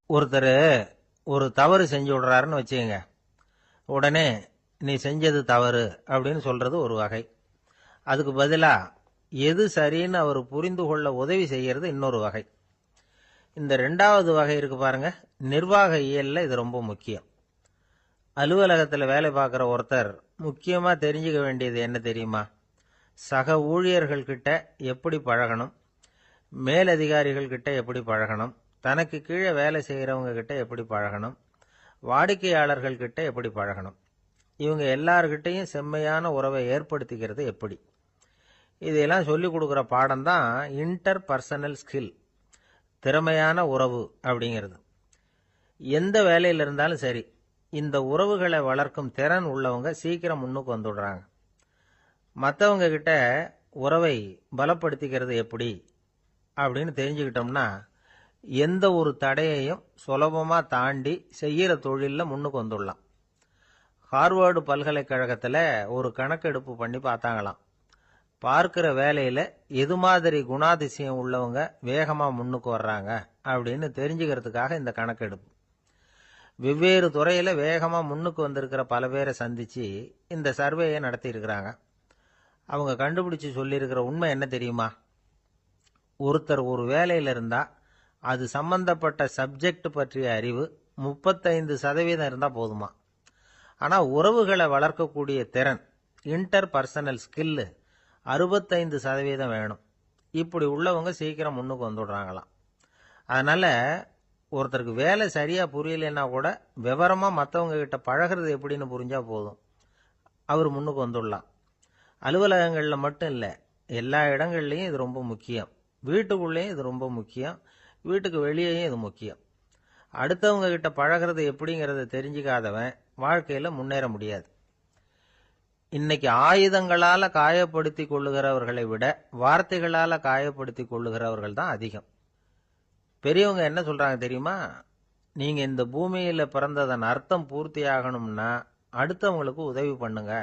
ஒருத்தர் ஒரு தவறு செஞ்சு விடுறாருன்னு வச்சுக்கங்க. உடனே நீ செஞ்சது தவறு அப்படின்னு சொல்றது ஒரு வகை. அதுக்கு பதிலா எது சரின்னு அவர் புரிந்து கொள்ள உதவி செய்யறது இன்னொரு வகை. இந்த ரெண்டாவது வகை இருக்கு பாருங்க, நிர்வாக இயல்ல இது ரொம்ப முக்கியம். அலுவலகத்தில் வேலை பார்க்குற ஒருத்தர் முக்கியமா தெரிஞ்சுக்க வேண்டியது என்ன தெரியுமா? சக ஊழியர்கள் கிட்ட எப்படி பழகணும், மேலதிகாரிகள் கிட்ட எப்படி பழகணும், தனக்கு கீழே வேலை செய்கிறவங்க கிட்ட எப்படி பழகணும், வாடிக்கையாளர்கள் கிட்ட எப்படி பழகணும், இவங்க எல்லார்கிட்டையும் செம்மையான உறவை ஏற்படுத்திக்கிறது எப்படி, இதையெல்லாம் சொல்லிக் கொடுக்குற பாடம் தான் இன்டர் பர்சனல் ஸ்கில், திறமையான உறவு அப்படிங்கிறது. எந்த வேலையில் இருந்தாலும் சரி, இந்த உறவுகளை வளர்க்கும் திறன் உள்ளவங்க சீக்கிரம் முன்னுக்கு வந்துடுறாங்க. மற்றவங்க கிட்ட உறவை பலப்படுத்திக்கிறது எப்படி அப்படின்னு தெரிஞ்சுக்கிட்டோம்னா எந்த ஒரு தடையையும் சுலபமா தாண்டி செய்யற தொழிலில் முன்னுக்கு வந்துடலாம். ஹார்வர்டு பல்கலைக்கழகத்தில் ஒரு கணக்கெடுப்பு பண்ணி பார்த்தாங்களாம். பார்க்கிற வேலையில எது மாதிரி குணாதிசயம் உள்ளவங்க வேகமா முன்னுக்கு வர்றாங்க அப்படின்னு தெரிஞ்சுக்கிறதுக்காக இந்த கணக்கெடுப்பு. வெவ்வேறு துறையில வேகமா முன்னுக்கு வந்திருக்கிற பல பேரை சந்திச்சு இந்த சர்வேயை நடத்தி இருக்கிறாங்க. அவங்க கண்டுபிடிச்சு சொல்லியிருக்கிற உண்மை என்ன தெரியுமா? ஒருத்தர் ஒரு வேலையில இருந்தா அது சம்பந்தப்பட்ட சப்ஜெக்ட் பற்றிய அறிவு 35% இருந்தா போதுமா. ஆனா உறவுகளை வளர்க்கக்கூடிய திறன், இன்டர் பர்சனல் ஸ்கில் 65% வேணும். இப்படி உள்ளவங்க சீக்கிரம் முன்னுக்கு வந்துடுறாங்களாம். அதனால ஒருத்தருக்கு வேலை சரியா புரியலைன்னா கூட விவரமா மற்றவங்க கிட்ட பழகிறது எப்படின்னு புரிஞ்சா போதும், அவர் முன்னுக்கு வந்துடலாம். அலுவலகங்களில் மட்டும் இல்லை, எல்லா இடங்கள்லையும் இது ரொம்ப முக்கியம். வீட்டுக்குள்ளேயும் இது ரொம்ப முக்கியம், வீட்டுக்கு வெளியேயும் இது முக்கியம். அடுத்தவங்க கிட்ட பழகிறது எப்படிங்கிறத தெரிஞ்சுக்காதவன் வாழ்க்கையில முன்னேற முடியாது. இன்னைக்கு ஆயுதங்களால காயப்படுத்தி கொள்ளுகிறவர்களை விட வார்த்தைகளால காயப்படுத்தி கொள்ளுகிறவர்கள் தான் அதிகம். பெரியவங்க என்ன சொல்றாங்க தெரியுமா? நீங்க இந்த பூமியில பிறந்ததன் அர்த்தம் பூர்த்தி ஆகணும்னா அடுத்தவங்களுக்கு உதவி பண்ணுங்க.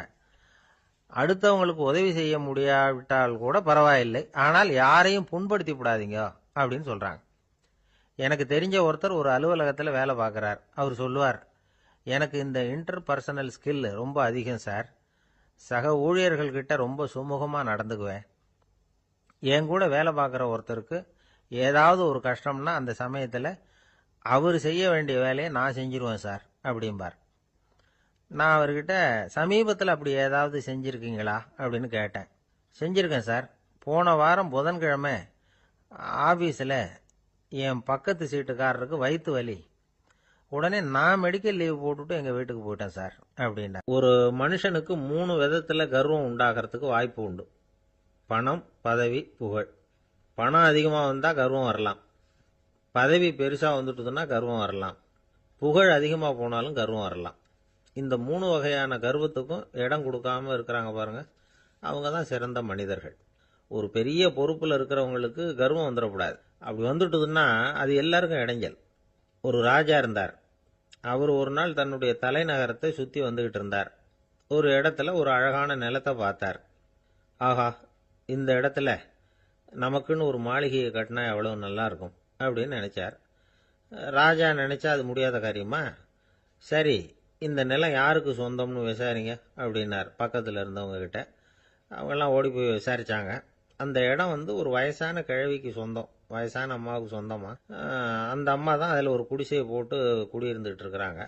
அடுத்தவங்களுக்கு உதவி செய்ய முடியாவிட்டால் கூட பரவாயில்லை, ஆனால் யாரையும் புண்படுத்தி விடாதீங்க அப்படின்னு சொல்றாங்க. எனக்கு தெரிஞ்ச ஒருத்தர் ஒரு அலுவலகத்தில் வேலை பார்க்கிறார். அவர் சொல்லுவார், எனக்கு இந்த இன்டர் பர்சனல் ஸ்கில் ரொம்ப அதிகம் சார். சக ஊழியர்கள் கிட்ட ரொம்ப சுமூகமாக நடந்துக்குவேன். என் கூட வேலை பார்க்குற ஒருத்தருக்கு ஏதாவது ஒரு கஷ்டம்னா அந்த சமயத்தில் அவர் செய்ய வேண்டிய வேலையை நான் செஞ்சிருவேன் சார் அப்படிம்பார். நான் அவர்கிட்ட சமீபத்தில் அப்படி ஏதாவது செஞ்சுருக்கீங்களா அப்படின்னு கேட்டேன். செஞ்சுருக்கேன் சார். போன வாரம் புதன்கிழமை ஆஃபீஸில் என் பக்கத்து சீட்டுக்காரருக்கு வயிற்று வலி. உடனே நான் மெடிக்கல் லீவ் போட்டுட்டு எங்கள் வீட்டுக்கு போயிட்டேன் சார் அப்படின்னா. ஒரு மனுஷனுக்கு 3 விதத்தில் கர்வம் உண்டாகிறதுக்கு வாய்ப்பு உண்டு. பணம், பதவி, புகழ். பணம் அதிகமாக வந்தால் கர்வம் வரலாம், பதவி பெருசாக வந்துட்டுதுன்னா கர்வம் வரலாம், புகழ் அதிகமாக போனாலும் கர்வம் வரலாம். இந்த 3 வகையான கர்வத்துக்கும் இடம் கொடுக்காம இருக்கிறாங்க பாருங்க, அவங்க தான் சிறந்த மனிதர்கள். ஒரு பெரிய பொறுப்பில் இருக்கிறவங்களுக்கு கர்வம் வந்துடக்கூடாது. அப்படி வந்துட்டுதுன்னா அது எல்லாருக்கும் இடைஞ்சல். ஒரு ராஜா இருந்தார். அவர் ஒரு நாள் தன்னுடைய தலைநகரத்தை சுற்றி வந்துகிட்டு இருந்தார். ஒரு இடத்துல ஒரு அழகான நிலத்தை பார்த்தார். ஆஹா, இந்த இடத்துல நமக்குன்னு ஒரு மாளிகையை கட்டினா எவ்வளவு நல்லா இருக்கும் அப்படின்னு நினைச்சார். ராஜா நினைச்சா அது முடியாத காரியமா? சரி, இந்த நிலம் யாருக்கு சொந்தம்னு விசாரிங்க அப்படின்னார் பக்கத்தில் இருந்தவங்க கிட்ட. அவங்கெல்லாம் ஓடி போய் விசாரிச்சாங்க. அந்த இடம் ஒரு வயசான கிழவிக்கு சொந்தம், வயசான அம்மாவுக்கு சொந்தமா. அந்த அம்மா தான் அதில் ஒரு குடிசையை போட்டு குடியிருந்துட்டு இருக்கிறாங்க.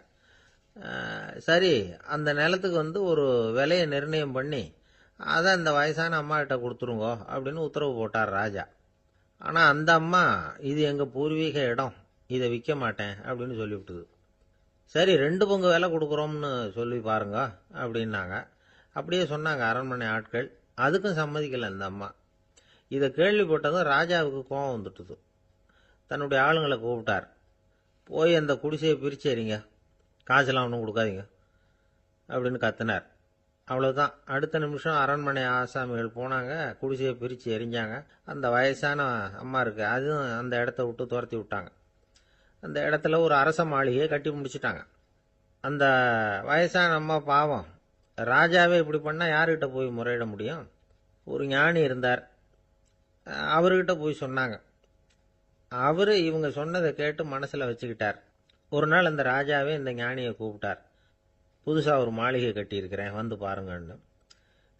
சரி, அந்த நிலத்துக்கு ஒரு விலையை நிர்ணயம் பண்ணி அதை அந்த வயசான அம்மா கிட்ட கொடுத்துருங்கோ அப்படின்னு உத்தரவு போட்டார் ராஜா. ஆனால் அந்த அம்மா, இது எங்கள் பூர்வீக இடம், இதை விற்க மாட்டேன் அப்படின்னு சொல்லிவிட்டுது. சரி, 2 பங்கு விலை கொடுக்குறோம்னு சொல்லி பாருங்க அப்படின்னாங்க. அப்படியே சொன்னாங்க அரண்மனை ஆட்கள். அதுக்கும் சம்மதிக்கலை அந்த அம்மா. இதை கேள்விப்பட்டதும் ராஜாவுக்கு கோபம் வந்துட்டுது. தன்னுடைய ஆளுங்களை கூப்பிட்டார். போய் அந்த குடிசையை பிரித்து எறிங்க, காசெல்லாம் ஒன்றும் கொடுக்காதீங்க அப்படின்னு கத்தினார். அவ்வளோதான். அடுத்த நிமிஷம் அரண்மனை ஆசாமிகள் போனாங்க, குடிசையை பிரித்து எரிஞ்சாங்க. அந்த வயசான அம்மா இருக்கு, அதுவும் அந்த இடத்த விட்டு துரத்தி விட்டாங்க. அந்த இடத்துல ஒரு அரச மாளிகையை கட்டி முடிச்சுட்டாங்க. அந்த வயசான அம்மா பாவம், ராஜாவே இப்படி பண்ணால் யார்கிட்ட போய் முறையிட முடியும்? ஒரு ஞானி இருந்தார், அவர்கிட்ட போய் சொன்னாங்க. அவரு இவங்க சொன்னதை கேட்டு மனசுல வச்சுக்கிட்டார். ஒரு நாள் அந்த ராஜாவே இந்த ஞானியை கூப்பிட்டார். புதுசா ஒரு மாளிகை கட்டியிருக்கிறேன், வந்து பாருங்கன்னு.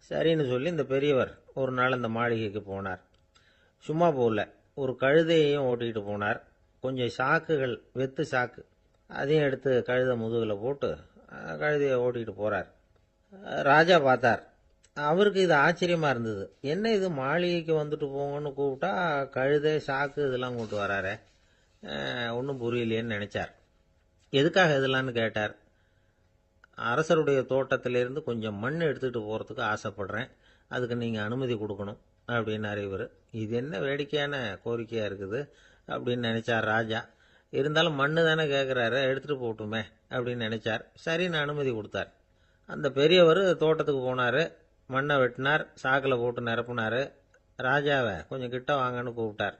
சரின்னு சொல்லி இந்த பெரியவர் ஒரு நாள் அந்த மாளிகைக்கு போனார். சும்மா போகல, ஒரு கழுதையையும் ஓட்டிகிட்டு போனார். கொஞ்சம் சாக்குகள், வெத்து சாக்கு, அதையும் எடுத்து கழுதை முதுகில் போட்டு கழுதையை ஓட்டிகிட்டு போறார். ராஜா பார்த்தார். அவருக்கு இது ஆச்சரியமா இருந்தது. என்ன இது, மாளிகைக்கு வந்துட்டு போங்கன்னு கூப்பிட்டா கழுதை சாக்கு இதெல்லாம் கொண்டு வராரே, ஒன்றும் புரியலையேன்னு நினைச்சார். எதுக்காக இதெல்லாம்னு கேட்டார். அரசருடைய தோட்டத்திலிருந்து கொஞ்சம் மண் எடுத்துகிட்டு போகிறதுக்கு ஆசைப்படுறேன், அதுக்கு நீங்கள் அனுமதி கொடுக்கணும் அப்படின்னாரு இவர். இது என்ன வேடிக்கையான கோரிக்கையாக இருக்குது அப்படின்னு நினைச்சார் ராஜா. இருந்தாலும் மண்ணு தானே கேட்குறாரு, எடுத்துகிட்டு போகட்டுமே அப்படின்னு நினைச்சார். சரின்னு அனுமதி கொடுத்தார். அந்த பெரியவர் தோட்டத்துக்கு போனார், மண்ணை வெட்டினார், சாக்கில் போட்டு நிரப்புனார். ராஜாவை கொஞ்சம் கிட்ட வாங்கன்னு கூப்பிட்டார்.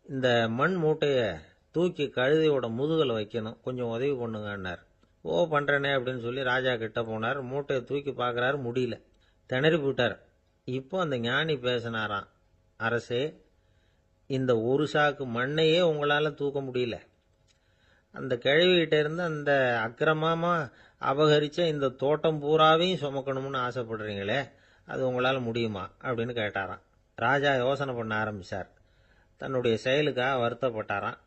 இந்த மண் மூட்டையை தூக்கி கழுதையோட முதுகில் வைக்கணும், கொஞ்சம் உதவி பண்ணுங்கன்னார். ஓ பண்ணுறேனே அப்படின்னு சொல்லி ராஜா கிட்ட போனார். மூட்டையை தூக்கி பார்க்குறாரு, முடியல, திணறி போயிட்டார். இப்போ அந்த ஞானி பேசினாராம். அரசே, இந்த ஒரு சாக்கு மண்ணையே உங்களால் தூக்க முடியல, அந்த கிழவிகிட்ட இருந்து அந்த அக்கிரமமா அபகரிச்ச இந்த தோட்டம் பூராவையும் சுமக்கணும்னு ஆசைப்படுறீங்களே, அது உங்களால் முடியுமா அப்படின்னு கேட்டாராம். ராஜா யோசனை பண்ண ஆரம்பித்தார். தன்னுடைய செயலுக்காக வருத்தப்பட்டாராம்.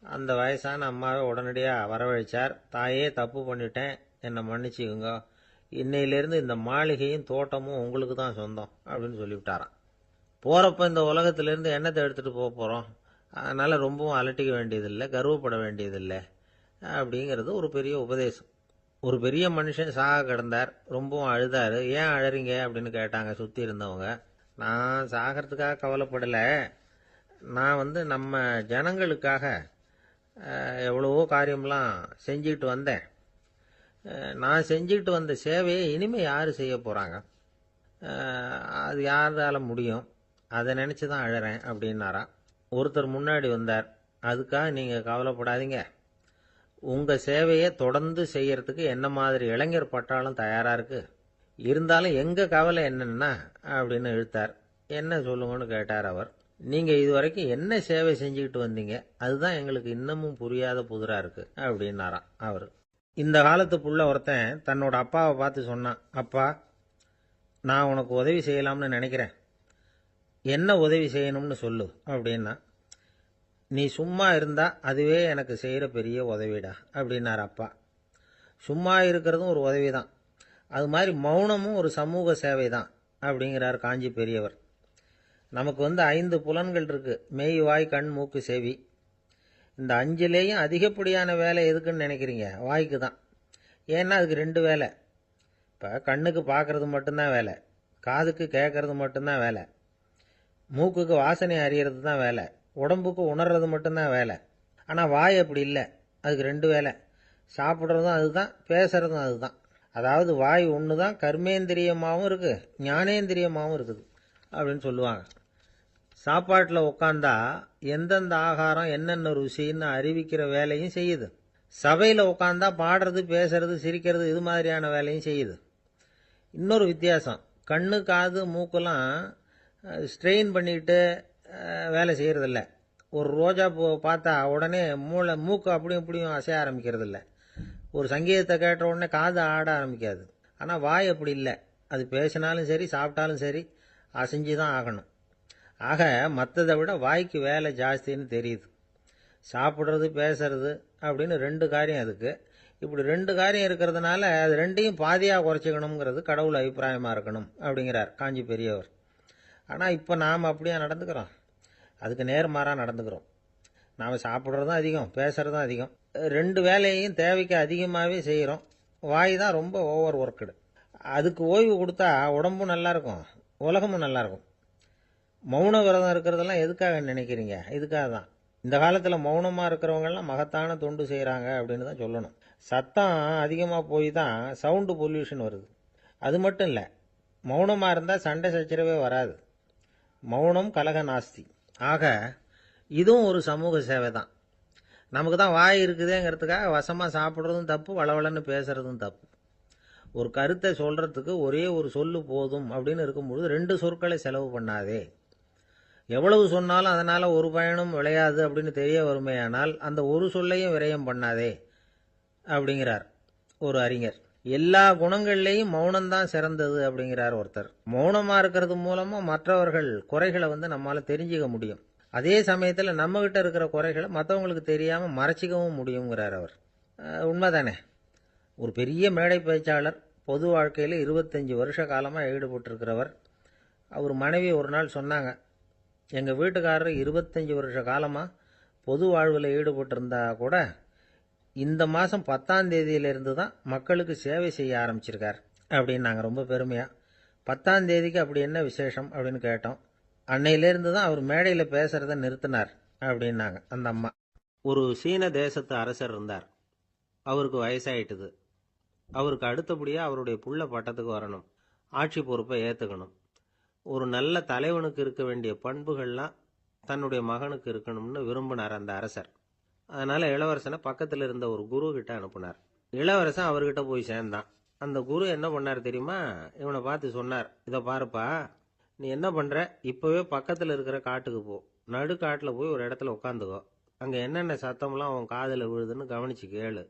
அந்த வயசான அம்மாவை உடனடியாக வரவழைச்சார். தாயே, தப்பு பண்ணிட்டேன், என்னை மன்னிச்சுக்குங்க, இன்னையிலேருந்து இந்த மாளிகையும் தோட்டமும் உங்களுக்கு தான் சொந்தம் அப்படின்னு சொல்லிவிட்டாராம். போகிறப்ப இந்த உலகத்திலேருந்து என்னத்தை எடுத்துகிட்டு போக போகிறோம், அதனால் ரொம்பவும் அலட்டிக்க வேண்டியதில்லை, கர்வப்பட வேண்டியதில்லை அப்படிங்கிறது ஒரு பெரிய உபதேசம். ஒரு பெரிய மனுஷன் சாக கிடந்தார், ரொம்பவும் அழுதார். ஏன் அழறீங்க அப்படின்னு கேட்டாங்க சுற்றி இருந்தவங்க. நான் சாகிறதுக்காக கவலைப்படலை, நான் நம்ம ஜனங்களுக்காக எவ்வளவோ காரியம்லாம் செஞ்சுக்கிட்டு வந்தேன். நான் செஞ்சுக்கிட்டு வந்த சேவையை இனிமேல் யார் செய்ய போகிறாங்க, அது யாரால முடியும், அதை நினச்சி தான் அழறேன் அப்படின்னாராம். ஒருத்தர் முன்னாடி வந்தார். அதுக்காக நீங்கள் கவலைப்படாதீங்க, உங்கள் சேவையை தொடர்ந்து செய்யறதுக்கு என்ன மாதிரி இளைஞர் பட்டாலும் தயாராக இருக்கு, இருந்தாலும் எங்கள் கவலை என்னன்னா அப்படின்னு இழுத்தார். என்ன சொல்லுங்கன்னு கேட்டார் அவர். நீங்கள் இதுவரைக்கும் என்ன சேவை செஞ்சுக்கிட்டு வந்தீங்க, அதுதான் எங்களுக்கு இன்னமும் புரியாத புதிராக இருக்கு அப்படின்னாராம் அவர். இந்த காலத்து புள்ள ஒருத்தன் தன்னோட அப்பாவை பார்த்து சொன்னான், அப்பா, நான் உனக்கு உதவி செய்யலாம்னு நினைக்கிறேன், என்ன உதவி செய்யணும்னு சொல்லு அப்படின்னா. நீ சும்மா இருந்தா அதுவே எனக்கு செய்கிற பெரிய உதவிடா அப்படின்னார் அப்பா. சும்மா இருக்கிறதும் ஒரு உதவி தான், அது மாதிரி மௌனமும் ஒரு சமூக சேவை தான் அப்படிங்கிறார் காஞ்சி பெரியவர். நமக்கு 5 புலன்கள் இருக்கு, மெய், வாய், கண், மூக்கு, செவி. இந்த 5லேயும் அதிகப்படியான வேலை எதுக்குன்னு நினைக்கிறீங்க? வாய்க்கு தான். ஏன்னா அதுக்கு 2 வேலை. இப்போ கண்ணுக்கு பார்க்கறது மட்டும்தான் வேலை, காதுக்கு கேட்கறது மட்டும்தான் வேலை, மூக்குக்கு வாசனை அறியறது தான் வேலை, உடம்புக்கு உணர்றது மட்டும்தான் வேலை. ஆனால் வாய் அப்படி இல்லை, அதுக்கு 2 வேலை, சாப்பிட்றதும் அதுதான், பேசுறதும் அதுதான். அதாவது வாய் ஒன்று தான் கர்மேந்திரியமாகவும் இருக்குது, ஞானேந்திரியமாகவும் இருக்குது அப்படின்னு சொல்லுவாங்க. சாப்பாட்டில் உட்காந்தா எந்தெந்த ஆகாரம் என்னென்ன ருசின்னு அறிவிக்கிற வேலையும் செய்யுது. சபையில் உட்காந்தா பாடுறது, பேசுறது, சிரிக்கிறது, இது மாதிரியான வேலையும் செய்யுது. இன்னொரு வித்தியாசம், கண்ணு, காது, மூக்கெல்லாம் ஸ்ட்ரெயின் பண்ணிக்கிட்டு வேலை செய்கிறதில்ல. ஒரு ரோஜா பூ பார்த்தா உடனே மூக்கு அப்படியும் இப்படியும் அசைய ஆரம்பிக்கிறதில்ல. ஒரு சங்கீதத்தை கேட்ட உடனே காது ஆட ஆரம்பிக்காது. ஆனால் வாய் அப்படி இல்லை, அது பேசினாலும் சரி சாப்பிட்டாலும் சரி அசைஞ்சு தான் ஆகணும். ஆக மற்றதை விட வாய்க்கு வேலை ஜாஸ்தின்னு தெரியுது. சாப்பிட்றது, பேசுறது அப்படின்னு 2 காரியம் அதுக்கு. இப்படி 2 காரியம் இருக்கிறதுனால அது 2ஐயும் பாதியாக குறைச்சிக்கணுங்கிறது கடவுள் அபிப்பிராயமாக இருக்கணும் அப்படிங்கிறார் காஞ்சி பெரியவர். ஆனால் இப்போ நாம் அப்படியே நடந்துக்கிறோம், அதுக்கு நேர்மாறாக நடந்துக்கிறோம். நாம் சாப்பிட்றதும் அதிகம், பேசுகிறதும் அதிகம், 2 வேலையையும் தேவைக்கு அதிகமாகவே செய்கிறோம். வாய் தான் ரொம்ப ஓவர் ஒர்க்குடு. அதுக்கு ஓய்வு கொடுத்தா உடம்பும் நல்லாயிருக்கும், உலகமும் நல்லாயிருக்கும். மௌன விரதம் இருக்கிறதெல்லாம் எதுக்காக நினைக்கிறீங்க? இதுக்காக தான். இந்த காலத்தில் மௌனமாக இருக்கிறவங்கெல்லாம் மகத்தான தொண்டு செய்கிறாங்க அப்படின்னு தான் சொல்லணும். சத்தம் அதிகமாக போய் தான் சவுண்டு பொல்யூஷன் வருது. அது மட்டும் இல்லை, மௌனமாக இருந்தால் சண்டை சச்சரவே வராது. மௌனம் கலக நாஸ்தி. ஆக இதுவும் ஒரு சமூக சேவை தான். நமக்கு தான் வாய் இருக்குதுங்கிறதுக்காக வசமாக சாப்பிட்றதும் தப்பு, வளவளன்னு பேசுறதும் தப்பு. ஒரு கருத்தை சொல்கிறதுக்கு ஒரே ஒரு சொல்லு போதும் அப்படின்னு இருக்கும்பொழுது 2 சொற்களை செலவு பண்ணாதே. எவ்வளவு சொன்னாலும் அதனால ஒரு பயனும் விளையாது அப்படின்னு தெரிய வருமேயானால் அந்த ஒரு சொல்லையும் விரயம் பண்ணாதே அப்படிங்கிறார் ஒரு அறிஞர். எல்லா குணங்கள்லேயும் மௌனம்தான் சிறந்தது அப்படிங்கிறார் ஒருத்தர். மௌனமா இருக்கிறது மூலமா மற்றவர்கள் குறைகளை நம்மால தெரிஞ்சுக்க முடியும். அதே சமயத்தில் நம்ம கிட்ட இருக்கிற குறைகளை மற்றவங்களுக்கு தெரியாம மறைச்சிக்கவும் முடியுங்கிறார் அவர். உண்மைதானே. ஒரு பெரிய மேடை பேச்சாளர், பொது வாழ்க்கையில் 25 வருஷ காலமாக ஈடுபட்டிருக்கிறவர். அவர் மனைவி ஒரு நாள் சொன்னாங்க, எங்கள் வீட்டுக்காரர் 25 வருஷ காலமாக பொது வாழ்வில் ஈடுபட்டிருந்தா கூட இந்த மாதம் 10ஆம் தேதியிலிருந்து தான் மக்களுக்கு சேவை செய்ய ஆரம்பிச்சிருக்கார் அப்படின்னாங்க ரொம்ப பெருமையாக. 10ஆம் தேதிக்கு அப்படி என்ன விசேஷம் அப்படின்னு கேட்டோம். அன்னையிலேருந்து தான் அவர் மேடையில் பேசுகிறத நிறுத்தினார் அப்படின்னாங்க அந்த அம்மா. ஒரு சீன தேசத்து அரசர் இருந்தார். அவருக்கு வயசாயிட்டுது. அவருக்கு அடுத்தபடியாக அவருடைய புள்ள பட்டத்துக்கு வரணும், ஆட்சி பொறுப்பை ஏற்றுக்கணும். ஒரு நல்ல தலைவனுக்கு இருக்க வேண்டிய பண்புகள்லாம் தன்னுடைய மகனுக்கு இருக்கணும்னு விரும்பினார் அந்த அரசர். அதனால் இளவரசனை பக்கத்தில் இருந்த ஒரு குரு கிட்ட அனுப்புனார். இளவரசன் அவர்கிட்ட போய் சேர்ந்தான். அந்த குரு என்ன பண்ணார் தெரியுமா? இவனை பார்த்து சொன்னார், இதை பாருப்பா, நீ என்ன பண்ணுற, இப்போவே பக்கத்தில் இருக்கிற காட்டுக்கு போ, நடுக்காட்டில் போய் ஒரு இடத்துல உட்காந்துக்கோ. அங்கே என்னென்ன சத்தம்லாம் உன் காதில் விழுதுன்னு கவனிச்சு கேளு.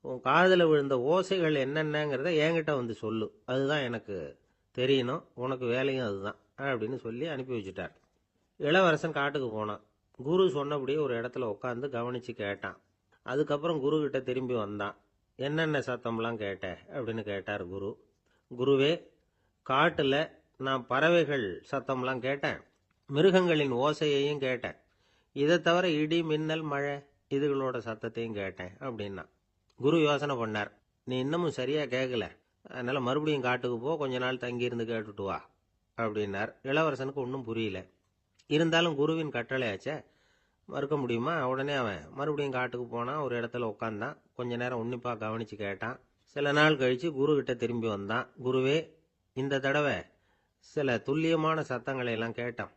உன் காதில் விழுந்த ஓசைகள் என்னென்னங்கிறத என்கிட்ட வந்து சொல்லு, அதுதான் எனக்கு தெரியணும், உனக்கு வேலையும் அதுதான் அப்படின்னு சொல்லி அனுப்பி வச்சுட்டார். இளவரசன் காட்டுக்கு போனான். குரு சொன்னபடியே ஒரு இடத்துல உட்காந்து கவனித்து கேட்டான். அதுக்கப்புறம் குரு கிட்ட திரும்பி வந்தான். என்னென்ன சத்தம்லாம் கேட்ட அப்படின்னு கேட்டார் குரு. குருவே, காட்டில் நான் பறவைகள் சத்தம்லாம் கேட்டேன், மிருகங்களின் ஓசையையும் கேட்டேன், இதை தவிர இடி மின்னல் மழை இதுகளோட சத்தத்தையும் கேட்டேன் அப்படின்னா. குரு யோசனை பண்ணார், நீ இன்னமும் சரியாக கேட்கல, அதனால் மறுபடியும் காட்டுக்கு போ, கொஞ்ச நாள் தங்கியிருந்து கேட்டுட்டு வா அப்படின்னார். இளவரசனுக்கு ஒன்றும் புரியல. இருந்தாலும் குருவின் கட்டளையாச்சே, மறுக்க முடியுமா? உடனே அவன் மறுபடியும் காட்டுக்கு போனான். ஒரு இடத்துல உட்காந்தான். கொஞ்ச நேரம் உன்னிப்பாக கவனித்து கேட்டான். சில நாள் கழித்து குரு கிட்ட திரும்பி வந்தான். குருவே, இந்த தடவை சில துல்லியமான சத்தங்களை எல்லாம் கேட்டான்.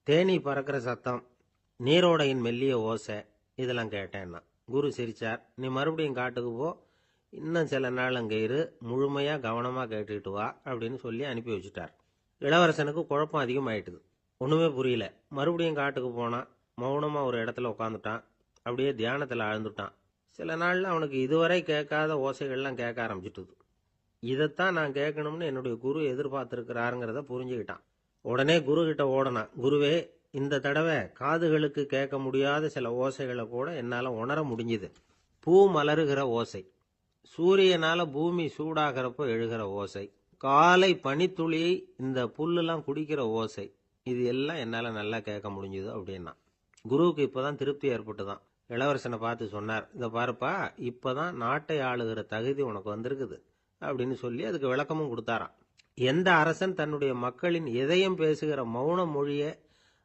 தேனீ பறக்கிற சத்தம், நீரோடையின் மெல்லிய ஓசை, இதெல்லாம் கேட்டேன்னா. குரு சிரிச்சார். நீ மறுபடியும் காட்டுக்கு போ, இன்னும் சில நாள் அங்கே இரு, முழுமையாக கவனமாக கேட்டுக்கிட்டு வா அப்படின்னு சொல்லி அனுப்பி வச்சுட்டார். இளவரசனுக்கு குழப்பம் அதிகமாயிட்டுது. ஒன்றுமே புரியல. மறுபடியும் காட்டுக்கு போனான். மௌனமாக ஒரு இடத்துல உட்காந்துட்டான். அப்படியே தியானத்தில் ஆழ்ந்துட்டான். சில நாளில் அவனுக்கு இதுவரை கேட்காத ஓசைகள்லாம் கேட்க ஆரம்பிச்சிட்டுது. இதைத்தான் நான் கேட்கணும்னு என்னுடைய குரு எதிர்பார்த்துருக்கிறாருங்கிறத புரிஞ்சுக்கிட்டான். உடனே குரு கிட்ட ஓடனான். குருவே, இந்த தடவை காதுகளுக்கு கேட்க முடியாத சில ஓசைகளை கூட என்னால் உணர முடிஞ்சுது. பூ மலருகிற ஓசை, சூரியனால் பூமி சூடாகிறப்போ எழுகிற ஓசை, காலை பனித்துளி இந்த புல்லுலாம் குடிக்கிற ஓசை, இது எல்லாம் என்னால் நல்லா கேட்க முடிஞ்சுது அப்படின்னா. குருவுக்கு இப்போதான் திருப்தி ஏற்பட்டுதான். இளவரசனை பார்த்து சொன்னார், இதை பாருப்பா, இப்போதான் நாட்டை ஆளுகிற தகுதி உனக்கு வந்திருக்குது அப்படின்னு சொல்லி அதுக்கு விளக்கமும் கொடுத்தாராம். எந்த அரசன் தன்னுடைய மக்களின் இதயம் பேசுகிற மௌன மொழியை,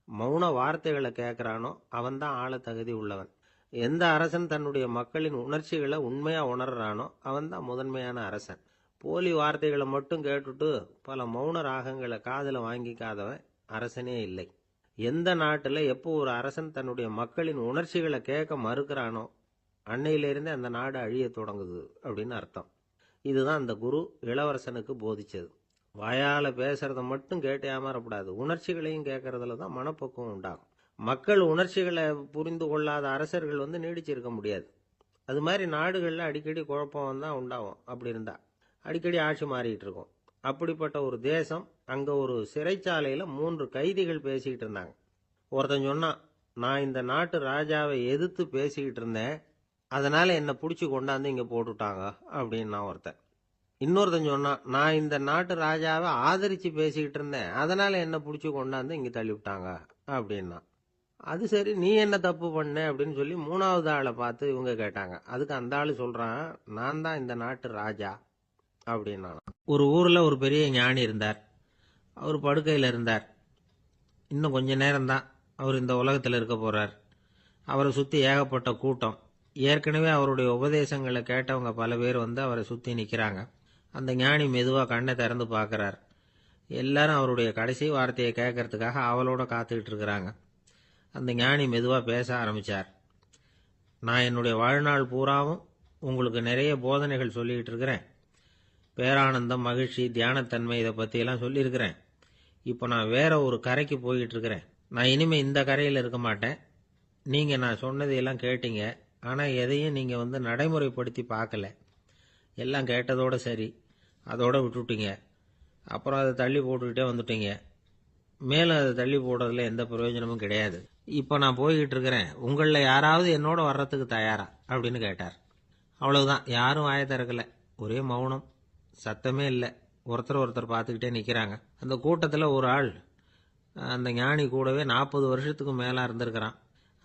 மௌன வார்த்தைகளை கேட்குறானோ அவன்தான் ஆள தகுதி உள்ளவன். எந்த அரசன் தன்னுடைய மக்களின் உணர்ச்சிகளை உண்மையாக உணர்றானோ அவன்தான் முதன்மையான அரசன். போலி வார்த்தைகளை மட்டும் கேட்டுட்டு பல மௌன ராகங்களை காதில் வாங்கிக்காதவன் அரசனே இல்லை. எந்த நாட்டில் எப்போ ஒரு அரசன் தன்னுடைய மக்களின் உணர்ச்சிகளை கேட்க மறுக்கிறானோ அன்னையிலிருந்தே அந்த நாடு அழிய தொடங்குது அப்படின்னு அர்த்தம். இதுதான் அந்த குரு இளவரசனுக்கு போதிச்சது. வாயால் பேசுறத மட்டும் கேட்டு ஏமாறக்கூடாது, உணர்ச்சிகளையும் கேட்கறதுல தான் மனப்பக்குவம் உண்டாகும். மக்கள் உணர்ச்சிகளை புரிந்து கொள்ளாத அரசர்கள் நீடிச்சிருக்க முடியாது. அது மாதிரி நாடுகளில் அடிக்கடி குழப்பம் தான் உண்டாகும். அப்படி இருந்தா அடிக்கடி ஆட்சி மாறிக்கிட்டு இருக்கும். அப்படிப்பட்ட ஒரு தேசம், அங்கே ஒரு சிறைச்சாலையில் 3 கைதிகள் பேசிக்கிட்டு இருந்தாங்க. ஒருத்தன் சொன்னான், நான் இந்த நாட்டு ராஜாவை எதிர்த்து பேசிக்கிட்டு இருந்தேன், அதனால் என்னை பிடிச்சி கொண்டாந்து இங்கே போட்டுட்டாங்க அப்படின்னா ஒருத்தன். இன்னொருத்தன் சொன்னான், நான் இந்த நாட்டு ராஜாவை ஆதரித்து பேசிக்கிட்டு இருந்தேன், அதனால் என்னை பிடிச்சி கொண்டாந்து இங்கே தள்ளிவிட்டாங்க அப்படின்னா. அது சரி, நீ என்ன தப்பு பண்ண அப்படின்னு சொல்லி 3வது ஆளை பார்த்து இவங்க கேட்டாங்க. அதுக்கு அந்த ஆள் சொல்கிறான், நான் தான் இந்த நாட்டு ராஜா அப்படின்னா. ஒரு ஊரில் ஒரு பெரிய ஞானி இருந்தார். அவர் படுக்கையில் இருந்தார். இன்னும் கொஞ்ச நேரம்தான் அவர் இந்த உலகத்தில் இருக்க போகிறார். அவரை சுற்றி ஏகப்பட்ட கூட்டம். ஏற்கனவே அவருடைய உபதேசங்களை கேட்டவங்க பல பேர் அவரை சுற்றி நிற்கிறாங்க. அந்த ஞானி மெதுவாக கண்ணை திறந்து பார்க்குறார். எல்லாரும் அவருடைய கடைசி வார்த்தையை கேட்கறதுக்காக அவளோட காத்துக்கிட்டு இருக்கிறாங்க. அந்த ஞானி மெதுவாக பேச ஆரம்பித்தார். நான் என்னுடைய வாழ்நாள் பூராவும் உங்களுக்கு நிறைய போதனைகள் சொல்லிக்கிட்டு இருக்கிறேன். பேரானந்தம், மகிழ்ச்சி, தியானத்தன்மை, இதை பற்றியெல்லாம் சொல்லியிருக்கிறேன். இப்போ நான் வேற ஒரு கரைக்கு போய்கிட்டு இருக்கிறேன். நான் இனிமே இந்த கரையில் இருக்க மாட்டேன். நீங்க நான் சொன்னதையெல்லாம் கேட்டீங்க. ஆனா எதையும் நீங்க நடைமுறைப்படுத்தி பார்க்கல. எல்லாம் கேட்டதோட சரி, அதோட விட்டுட்டீங்க. அப்புறம் அதை தள்ளி போட்டுக்கிட்டே வந்துட்டீங்க. மேலும் அதை தள்ளி போடுறதுல எந்த பிரயோஜனமும் கிடையாது. இப்போ நான் போய்கிட்டு இருக்கிறேன். உங்களில் யாராவது என்னோட வர்றதுக்கு தயாரா அப்படின்னு கேட்டார். அவ்வளவுதான். யாரும் வாயை திறக்கல. ஒரே மௌனம், சத்தமே இல்லை. ஒருத்தர் ஒருத்தர் பார்த்துக்கிட்டே நிற்கிறாங்க. அந்த கூட்டத்தில் ஒரு ஆள் அந்த ஞானி கூடவே 40 வருஷத்துக்கு மேலே இருந்திருக்கிறான்.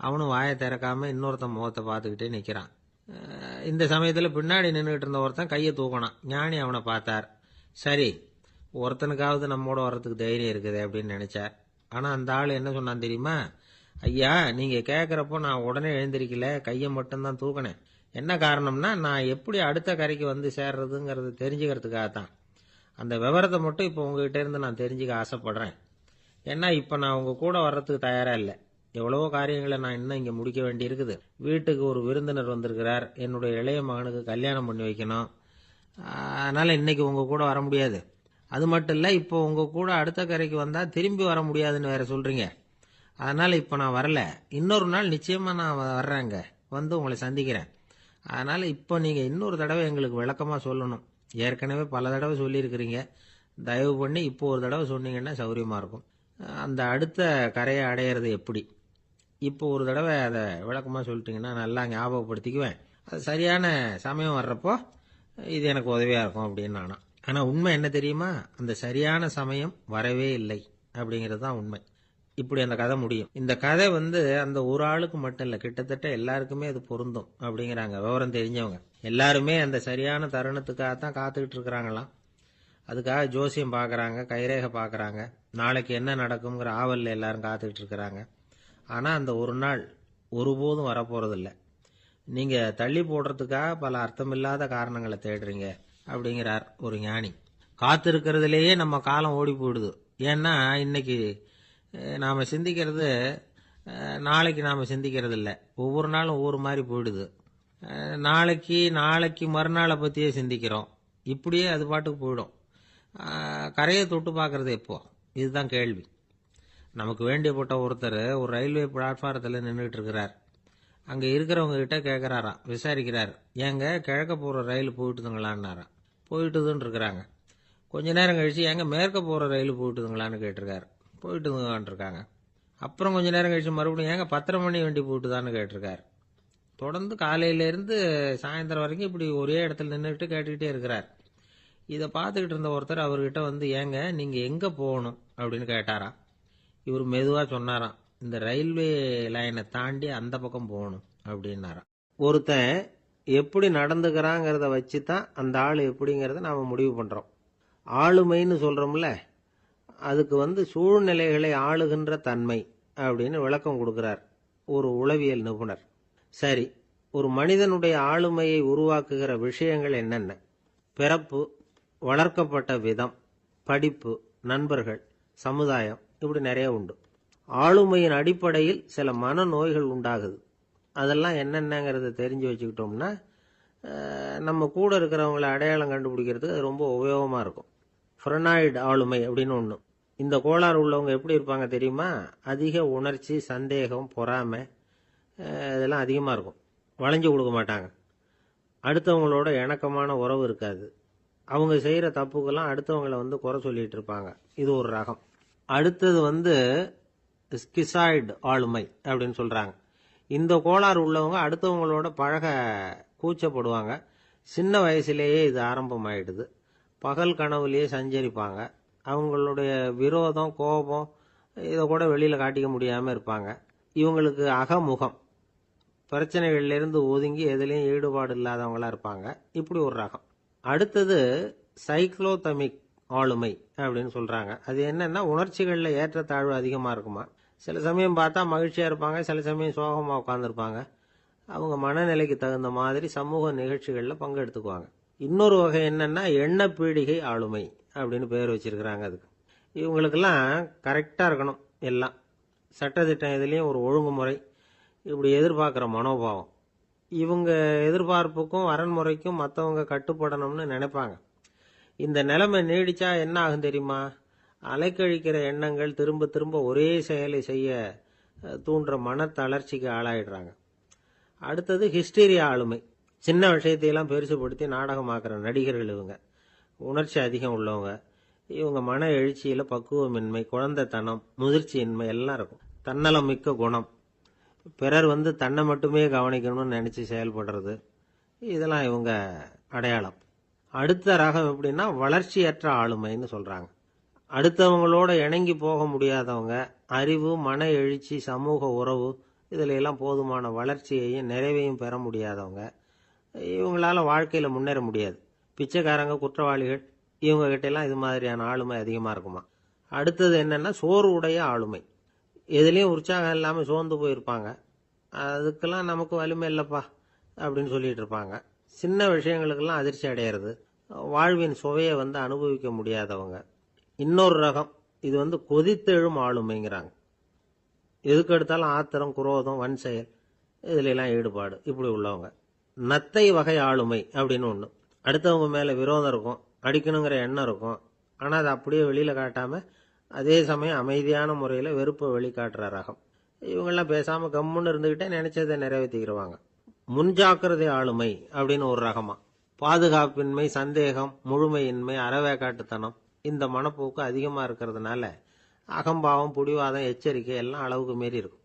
அவனும் வாயை திறக்காம இன்னொருத்தன் முகத்தை பார்த்துக்கிட்டே நிற்கிறான். இந்த சமயத்தில் பின்னாடி நின்றுட்டு இருந்த ஒருத்தன் கையை தூக்கினான். ஞானி அவனை பார்த்தார். சரி, ஒருத்தனுக்காவது நம்மோட வர்றதுக்கு தைரியம் இருக்குது அப்படின்னு நினைச்சார். ஆனால் அந்த ஆள் என்ன சொன்னான் தெரியுமா? ஐயா, நீங்கள் கேட்குறப்போ நான் உடனே எழுந்திருக்கல, கையை மட்டும்தான் தூக்கினேன். என்ன காரணம்னா, நான் எப்படி அடுத்த கரைக்கு வந்து சேர்றதுங்கிறது தெரிஞ்சுக்கிறதுக்காகத்தான். அந்த விவரத்தை மட்டும் இப்போ உங்ககிட்ட இருந்து நான் தெரிஞ்சுக்க ஆசைப்படுறேன். ஏன்னா இப்போ நான் உங்கள் கூட வர்றதுக்கு தயாராக இல்லை. எவ்வளவோ காரியங்களை நான் இன்னும் இங்கே முடிக்க வேண்டி இருக்குது. வீட்டுக்கு ஒரு விருந்தினர் வந்திருக்கிறார். என்னுடைய இளைய மகனுக்கு கல்யாணம் பண்ணி வைக்கணும். அதனால் இன்னைக்கு உங்கள் கூட வர முடியாது. அது மட்டும் இல்லை, இப்போ உங்கள் கூட அடுத்த கரைக்கு வந்தால் திரும்பி வர முடியாதுன்னு வேற சொல்கிறீங்க. அதனால் இப்போ நான் வரல. இன்னொரு நாள் நிச்சயமாக நான் வர்றேங்க, வந்து உங்களை சந்திக்கிறேன். அதனால் இப்போ நீங்கள் இன்னொரு தடவை எங்களுக்கு விளக்கமாக சொல்லணும். ஏற்கனவே பல தடவை சொல்லியிருக்கிறீங்க. தயவு பண்ணி இப்போ ஒரு தடவை சொன்னீங்கன்னா சௌகரியமாக இருக்கும். அந்த அடுத்த கரையை அடையிறது எப்படி? இப்போ ஒரு தடவை அதை விளக்கமாக சொல்லிட்டீங்கன்னா நல்லா ஞாபகப்படுத்திக்குவேன். அது சரியான சமயம் வர்றப்போ இது எனக்கு உதவியாக இருக்கும் அப்படின்னு நானா. ஆனால் உண்மை என்ன தெரியுமா? அந்த சரியான சமயம் வரவே இல்லை அப்படிங்கிறது தான் உண்மை. இப்படி அந்த கதை முடியும். இந்த கதை அந்த ஒரு ஆளுக்கு மட்டும் இல்லை, கிட்டத்தட்ட எல்லாருக்குமே அது பொருந்தும் அப்படிங்கிறாங்க விவரம் தெரிஞ்சவங்க. எல்லாருமே அந்த சரியான தருணத்துக்காகத்தான் காத்துக்கிட்டு இருக்கிறாங்களாம். அதுக்காக ஜோசியம் பார்க்குறாங்க, கைரேகை பார்க்குறாங்க. நாளைக்கு என்ன நடக்குங்கிற ஆவலில் எல்லாரும் காத்துக்கிட்டு இருக்கிறாங்க. ஆனால் அந்த ஒரு நாள் ஒருபோதும் வரப்போகிறதில்ல. நீங்கள் தள்ளி போடுறதுக்காக பல அர்த்தமில்லாத காரணங்களை தேடுறீங்க அப்படிங்கிறார் ஒரு ஞானி. காத்திருக்கிறதுலேயே நம்ம காலம் ஓடி போயிடுது. ஏன்னா இன்னைக்கு நாம் சிந்திக்கிறது நாளைக்கு நாம் சிந்திக்கிறது இல்லை. ஒவ்வொரு நாளும் ஒவ்வொரு மாதிரி போயிடுது. நாளைக்கு மறுநாளை பற்றியே சிந்திக்கிறோம். இப்படியே அது பாட்டுக்கு போயிடும். கரையை தொட்டு பார்க்கறது எப்போ? இதுதான் கேள்வி. நமக்கு வேண்டியப்பட்ட ஒருத்தர் ஒரு ரயில்வே பிளாட்ஃபாரத்தில் நின்றுட்டு இருக்கிறார். அங்கே இருக்கிறவங்க கிட்ட கேட்குறாராம், விசாரிக்கிறார். ஏங்க கிழக்க போகிற ரயில் போயிட்டுதுங்களான்னாராம். போயிட்டுதுன்னு இருக்கிறாங்க. கொஞ்ச நேரம் கழிச்சு, ஏங்க மேற்க போகிற ரயில் போயிட்டுதுங்களான்னு கேட்டிருக்காரு. போயிட்டுதுங்களான் இருக்காங்க. அப்புறம் கொஞ்ச நேரம் கழிச்சு மறுபடியும் ஏங்க 10:30 மணி வண்டி போயிட்டுதான்னு கேட்டிருக்காரு. தொடர்ந்து காலையிலேருந்து சாயந்தரம் வரைக்கும் இப்படி ஒரே இடத்துல நின்றுட்டு கேட்டுக்கிட்டே இருக்கிறார். இதை பார்த்துக்கிட்டு இருந்த ஒருத்தர் அவர்கிட்ட ஏங்க நீங்கள் எங்கே போகணும் அப்படின்னு கேட்டாராம். இவர் மெதுவாக சொன்னாராம், இந்த ரயில்வே லைனை தாண்டி அந்த பக்கம் போகணும் அப்படின்னாராம். ஒருத்தன் எப்படி நடந்துக்கிறாங்கிறத வச்சு தான் அந்த ஆள் எப்படிங்கிறத நாம் முடிவு பண்ணுறோம். ஆளுமைன்னு சொல்கிறோம்ல, அதுக்கு சூழ்நிலைகளை ஆளுகின்ற தன்மை அப்படின்னு விளக்கம் கொடுக்கிறார் ஒரு உளவியல் நிபுணர். சரி, ஒரு மனிதனுடைய ஆளுமையை உருவாக்குகிற விஷயங்கள் என்னென்ன? பிறப்பு, வளர்க்கப்பட்ட விதம், படிப்பு, நண்பர்கள், சமுதாயம், இப்படி நிறைய உண்டு. ஆளுமையின் அடிப்படையில் சில மனநோய்கள் உண்டாகுது. அதெல்லாம் என்னென்னங்கிறத தெரிஞ்சு வச்சுக்கிட்டோம்னா நம்ம கூட இருக்கிறவங்களை அடையாளம் கண்டுபிடிக்கிறதுக்கு அது ரொம்ப உபயோகமாக இருக்கும். ஃப்ரெனாய்டு ஆளுமை அப்படின்னு ஒன்று. இந்த கோளாறு உள்ளவங்க எப்படி இருப்பாங்க தெரியுமா? அதிக உணர்ச்சி, சந்தேகம், பொறாமை இதெல்லாம் அதிகமாக இருக்கும். வளைஞ்சு கொடுக்க மாட்டாங்க. அடுத்தவங்களோட இணக்கமான உறவு இருக்காது. அவங்க செய்கிற தப்புக்கெல்லாம் அடுத்தவங்களை குறை சொல்லிட்டு இருப்பாங்க. இது ஒரு ரகம். அடுத்தது ஸ்கிசாய்டு ஆளுமை அப்படின்னு சொல்கிறாங்க. இந்த கோளாறு உள்ளவங்க அடுத்தவங்களோட பழக கூச்சப்படுவாங்க. சின்ன வயசுலேயே இது ஆரம்பமாயிடுது. பகல் கனவுலேயே சஞ்சரிப்பாங்க. அவங்களுடைய விரோதம், கோபம் இதை கூட வெளியில் காட்டிக்க முடியாமல் இருப்பாங்க. இவங்களுக்கு அகமுகம், பிரச்சனைகள்லேருந்து ஒதுங்கி எதுலேயும் ஈடுபாடு இல்லாதவங்களா இருப்பாங்க. இப்படி ஒரு ரகம். அடுத்தது சைக்ளோதமிக் ஆளுமை அப்படின்னு சொல்கிறாங்க. அது என்னன்னா, உணர்ச்சிகளில் ஏற்றத்தாழ்வு அதிகமாக இருக்குமா. சில சமயம் பார்த்தா மகிழ்ச்சியாக இருப்பாங்க, சில சமயம் சோகமாக உட்காந்துருப்பாங்க. அவங்க மனநிலைக்கு தகுந்த மாதிரி சமூக நிகழ்ச்சிகளில் பங்கெடுத்துக்குவாங்க. இன்னொரு வகை என்னன்னா, எண்ண பீடிகை ஆளுமை அப்படின்னு பேர் வச்சிருக்கிறாங்க. அதுக்கு இவங்களுக்கெல்லாம் கரெக்டாக இருக்கணும். எல்லாம் சட்டத்திட்டம், இதுலேயும் ஒரு ஒழுங்குமுறை, இப்படி எதிர்பார்க்குற மனோபாவம். இவங்க எதிர்பார்ப்புக்கும் வரன்முறைக்கும் மற்றவங்க கட்டுப்படணும்னு நினைப்பாங்க. இந்த நிலைமை நீடிச்சா என்ன ஆகும் தெரியுமா? அலைக்கழிக்கிற எண்ணங்கள் திரும்ப திரும்ப ஒரே செயலை செய்ய தூண்டுற மன தளர்ச்சிக்கு ஆளாயிடுறாங்க. அடுத்தது ஹிஸ்டீரியா ஆளுமை. சின்ன விஷயத்தையெல்லாம் பெருசுபடுத்தி நாடகமாக்குற நடிகர்கள் இவங்க. உணர்ச்சி அதிகம் உள்ளவங்க. இவங்க மன எழுச்சியில் பக்குவமின்மை, குழந்தைத்தனம், முதிர்ச்சியின்மை எல்லாம் இருக்கும். தன்னலம் மிக்க குணம். பிறர் தன்னை மட்டுமே கவனிக்கணும்னு நினச்சி செயல்படுறது, இதெல்லாம் இவங்க அடையாளம். அடுத்த ரகம் எப்படின்னா வளர்ச்சியற்ற ஆளுமைன்னு சொல்கிறாங்க. அடுத்தவங்களோட இணங்கி போக முடியாதவங்க, அறிவு, மன எழுச்சி, சமூக உறவு இதில் எல்லாம் போதுமான வளர்ச்சியையும் நிறைவையும் பெற முடியாதவங்க. இவங்களால வாழ்க்கையில் முன்னேற முடியாது. பிச்சைக்காரங்க, குற்றவாளிகள் இவங்க கிட்டெல்லாம் இது மாதிரியான ஆளுமை அதிகமாக இருக்குமா. அடுத்தது என்னென்னா சோர்வுடைய ஆளுமை. எதுலேயும் உற்சாகம் இல்லாமல் சோர்ந்து போயிருப்பாங்க. அதுக்கெல்லாம் நமக்கு வலிமை இல்லைப்பா அப்படின்னு சொல்லிட்டு இருப்பாங்க. சின்ன விஷயங்களுக்கெல்லாம் அதிர்ச்சி அடையிறது, வாழ்வின் சுவையை அனுபவிக்க முடியாதவங்க. இன்னொரு ரகம் இது கொதித்தெழும் ஆளுமைங்கிறாங்க. எதுக்கு எடுத்தாலும் ஆத்திரம், குரோதம், வன் செயல் இதுல எல்லாம் ஈடுபாடு இப்படி உள்ளவங்க. நத்தை வகை ஆளுமை அப்படின்னு ஒன்று. அடுத்தவங்க மேலே விரோதம் இருக்கும், அடிக்கணுங்கிற எண்ணம் இருக்கும். ஆனால் அதை அப்படியே வெளியில் காட்டாமல் அதே சமயம் அமைதியான முறையில் வெறுப்பை வெளிக்காட்டுற ரகம். இவங்கெல்லாம் பேசாமல் கம்முன்னு இருந்துக்கிட்டே நினைச்சதை நிறைவேற்றிக்கிறவாங்க. முன்ஜாக்கிரதை ஆளுமை அப்படின்னு ஒரு ரகமா. பாதுகாப்பின்மை, சந்தேகம், முழுமையின்மை, அறவேக்காட்டுத்தனம் இந்த மனப்போக்கு அதிகமாக இருக்கிறதுனால அகம்பாவம், புடிவாதம், எச்சரிக்கை எல்லாம் அளவுக்கு மீறி இருக்கும்.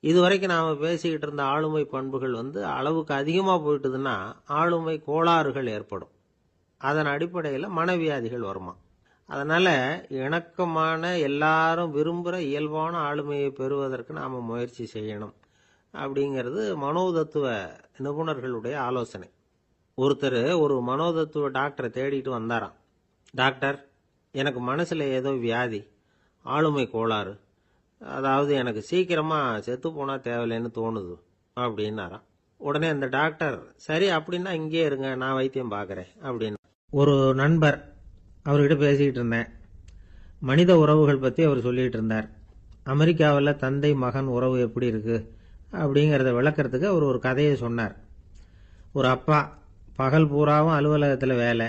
இதுவரைக்கும் நாம் பேசிக்கிட்டு இருந்த ஆளுமை பண்புகள் அளவுக்கு அதிகமாக போயிட்டுதுன்னா ஆளுமை கோளாறுகள் ஏற்படும். அதன் அடிப்படையில் மனவியாதிகள் வருமா. அதனால் இணக்கமான, எல்லாரும் விரும்புகிற இயல்பான ஆளுமையை பெறுவதற்கு நாம் முயற்சி செய்யணும் அப்படிங்கிறது மனோதத்துவ நிபுணர்களுடைய ஆலோசனை. ஒருத்தர் ஒரு மனோதத்துவ டாக்டரை தேடிட்டு வந்தாராம். டாக்டர், எனக்கு மனசில் ஏதோ வியாதி, ஆளுமை கோளாறு, அதாவது எனக்கு சீக்கிரமாக செத்து போனால் தேவையில்லைன்னு தோணுது அப்படின்னாராம். உடனே அந்த டாக்டர், சரி அப்படின்னா இங்கே இருங்க, நான் வைத்தியம் பார்க்குறேன் அப்படின்னு. ஒரு நண்பர் அவர்கிட்ட பேசிக்கிட்டு இருந்தேன். மனித உறவுகள் பற்றி அவர் சொல்லிகிட்டு இருந்தார். அமெரிக்காவில் தந்தை மகன் உறவு எப்படி இருக்குது அப்படிங்கிறத விளக்கிறதுக்கு அவர் ஒரு கதையை சொன்னார். ஒரு அப்பா பகல் பூராவும் அலுவலகத்தில் வேலை,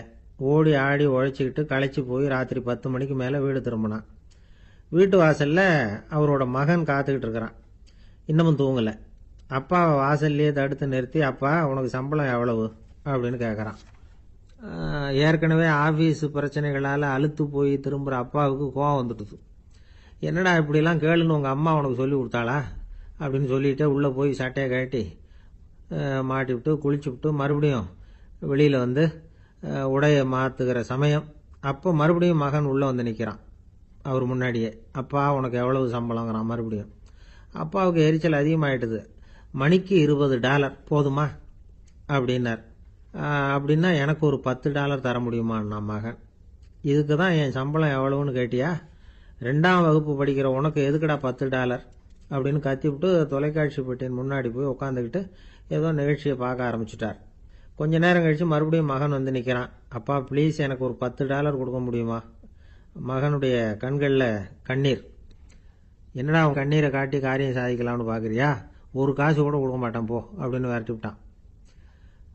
ஓடி ஆடி உழைச்சிக்கிட்டு களைச்சி போய் ராத்திரி 10 மணிக்கு மேலே வீடு திரும்பினான். வீட்டு வாசலில் அவரோட மகன் காத்துக்கிட்டு இருக்கிறான். இன்னமும் தூங்கலை. அப்பாவை வாசல்லையே தடுத்து நிறுத்தி, அப்பா உனக்கு சம்பளம் எவ்வளவு அப்படின்னு கேட்குறான். ஏற்கனவே ஆஃபீஸ் பிரச்சனைகளால் அலுத்து போய் திரும்புகிற அப்பாவுக்கு கோவம் வந்துடுது. என்னடா இப்படிலாம் கேளுன்னு உங்கள் அம்மா உனக்கு சொல்லி கொடுத்தாளா அப்படின்னு சொல்லிட்டு உள்ளே போய் சட்டையை கட்டி மாட்டிவிட்டு குளிச்சுவிட்டு மறுபடியும் வெளியில் உடையை மாற்றுகிற சமயம் அப்போ மறுபடியும் மகன் உள்ளே நிற்கிறான் அவர் முன்னாடியே. அப்பா உனக்கு எவ்வளவு சம்பளங்கிறான் மறுபடியும். அப்பாவுக்கு எரிச்சல் அதிகமாகிட்டுது. மணிக்கு $20 போதுமா அப்படின்னார். அப்படின்னா எனக்கு ஒரு $10 தர முடியுமான்னா மகன். இதுக்கு தான் என் சம்பளம் எவ்வளவுன்னு கேட்டியா? 2ஆம் வகுப்பு படிக்கிற உனக்கு எதுக்குடா $10 அப்படின்னு கத்திவிட்டு தொலைக்காட்சி பெட்டியின் முன்னாடி போய் உட்காந்துக்கிட்டு ஏதோ நிகழ்ச்சியை பார்க்க ஆரம்பிச்சிட்டார். கொஞ்ச நேரம் கழித்து மறுபடியும் மகன் நிற்கிறான். அப்பா ப்ளீஸ் எனக்கு ஒரு $10 கொடுக்க முடியுமா? மகனுடைய கண்களில் கண்ணீர். என்னடா அவன் கண்ணீரை காட்டி காரியம் சாதிக்கலாம்னு பார்க்குறியா? ஒரு காசு கூட கொடுக்க மாட்டான் போ அப்படின்னு விரட்டி விட்டான்.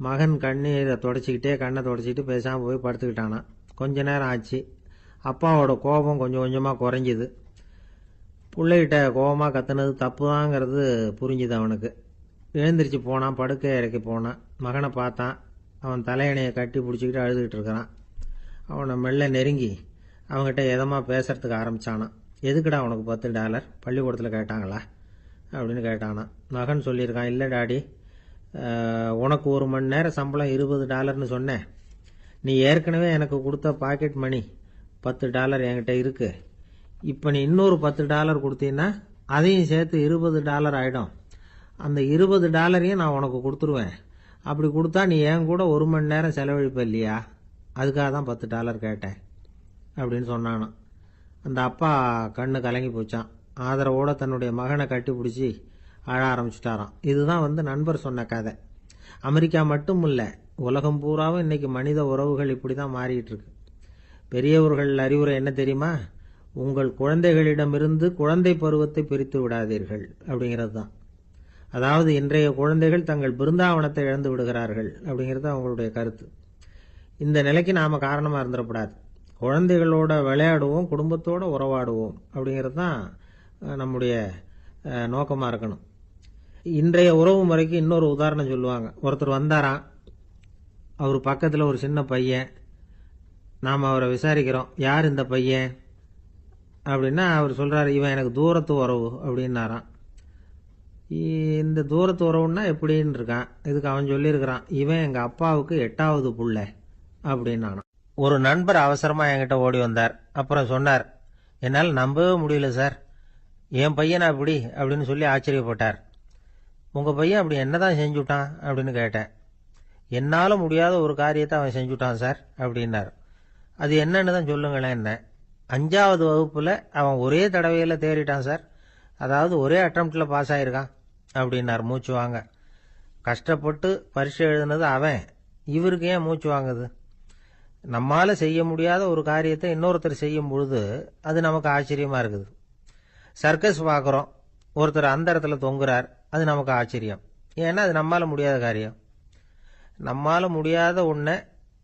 மகன் கண்ணீரை தொடச்சிக்கிட்டே கண்ணை தொடச்சிக்கிட்டு பேசாமல் போய் படுத்துக்கிட்டானா. கொஞ்ச நேரம் ஆச்சு. அப்பாவோட கோபம் கொஞ்சம் கொஞ்சமாக குறைஞ்சிது. பிள்ளைகிட்ட கோபமாக கத்துனது தப்பு தாங்கிறது புரிஞ்சுது அவனுக்கு. எழுந்திரிச்சு போனான், படுக்கை இறக்கி போனான். மகனை பார்த்தான். அவன் தலையணையை கட்டி பிடிச்சிக்கிட்டு அழுதுகிட்டு இருக்கிறான். அவனை மெல்ல நெருங்கி அவங்ககிட்ட எதமாக பேசுறதுக்கு ஆரம்பித்தானான். எதுக்குடா உனக்கு $10 பள்ளிக்கூடத்தில் கேட்டாங்களா அப்படின்னு கேட்டானான். மகன் சொல்லியிருக்கான், இல்லை டாடி, உனக்கு 1 மணி நேரம் சம்பளம் $20ன்னு சொன்னேன். நீ ஏற்கனவே எனக்கு கொடுத்த பாக்கெட் மணி $10 என்கிட்ட இருக்கு. இப்போ நீ இன்னொரு $10 கொடுத்தீங்கன்னா அதையும் சேர்த்து $20 ஆகிடும். அந்த $20 நான் உனக்கு கொடுத்துருவேன். அப்படி கொடுத்தா நீ என் கூட 1 மணி நேரம் செலவழிப்ப இல்லையா? அதுக்காக தான் $10 கேட்டேன் அப்படின்னு சொன்னானான். அந்த அப்பா கண்ணு கலங்கி போச்சான். ஆதரவோடு தன்னுடைய மகனை கட்டி பிடிச்சி அழ ஆரம்பிச்சுட்டாராம். இதுதான் நண்பர் சொன்ன கதை. அமெரிக்கா மட்டும் இல்லை, உலகம் பூராவும் இன்னைக்கு மனித உறவுகள் இப்படி தான் மாறிட்டு இருக்கு. பெரியவர்கள் அறிவுரை என்ன தெரியுமா? உங்கள் குழந்தைகளிடமிருந்து குழந்தை பருவத்தை பிரித்து விடாதீர்கள் அப்படிங்கிறது தான். அதாவது இன்றைய குழந்தைகள் தங்கள் பிருந்தாவனத்தை இழந்து விடுகிறார்கள் அப்படிங்கிறது அவங்களுடைய கருத்து. இந்த நிலைக்கு நாம் காரணமாக இருந்துடக்கூடாது. குழந்தைகளோட விளையாடுவோம், குடும்பத்தோட உறவாடுவோம் அப்படிங்கிறது தான் நம்முடைய நோக்கமாக இருக்கணும். இன்றைய உறவு முறைக்கு இன்னொரு உதாரணம் சொல்லுவாங்க. ஒருத்தர் வந்தாராம், அவர் பக்கத்தில் ஒரு சின்ன பையன். நாம் அவரை விசாரிக்கிறோம், யார் இந்த பையன் அப்படின்னா அவர் சொல்கிறார், இவன் எனக்கு தூரத்து உறவு அப்படின்னாராம். இந்த தூரத்து உறவுன்னா எப்படின்னு இருக்கான். இதுக்கு அவன் சொல்லியிருக்கிறான், இவன் எங்கள் அப்பாவுக்கு 8வது புள்ள அப்படின்னானான். ஒரு நண்பர் அவசரமாக என்கிட்ட ஓடி வந்தார். அப்புறம் சொன்னார், என்னால் நம்பவே முடியல சார், என் பையனா அப்படி அப்படின்னு சொல்லி ஆச்சரியப்பட்டார். உங்கள் பையன் அப்படி என்னதான் செஞ்சுட்டான் அப்படின்னு கேட்டேன். என்னால் முடியாத ஒரு காரியத்தை அவன் செஞ்சுட்டான் சார் அப்படின்னார். அது என்னன்னு தான் சொல்லுங்களேன். என்ன 5வது வகுப்பில் அவன் ஒரே தடவையில் தேறிட்டான் சார், அதாவது ஒரே அட்டம்ப்டில் பாஸ் ஆகிருக்கான் அப்படின்னார் மூச்சு வாங்க. கஷ்டப்பட்டு பரீட்சை எழுதுனது அவன், இவருக்கு ஏன் மூச்சு வாங்குது? நம்மால் செய்ய முடியாத ஒரு காரியத்தை இன்னொருத்தர் செய்யும் பொழுது அது நமக்கு ஆச்சரியமாக இருக்குது. சர்க்கஸ் பார்க்குறோம், ஒருத்தர் அந்த இடத்துல தொங்குறார், அது நமக்கு ஆச்சரியம். ஏன்னா அது நம்மால் முடியாத காரியம். நம்மால் முடியாத ஒன்றை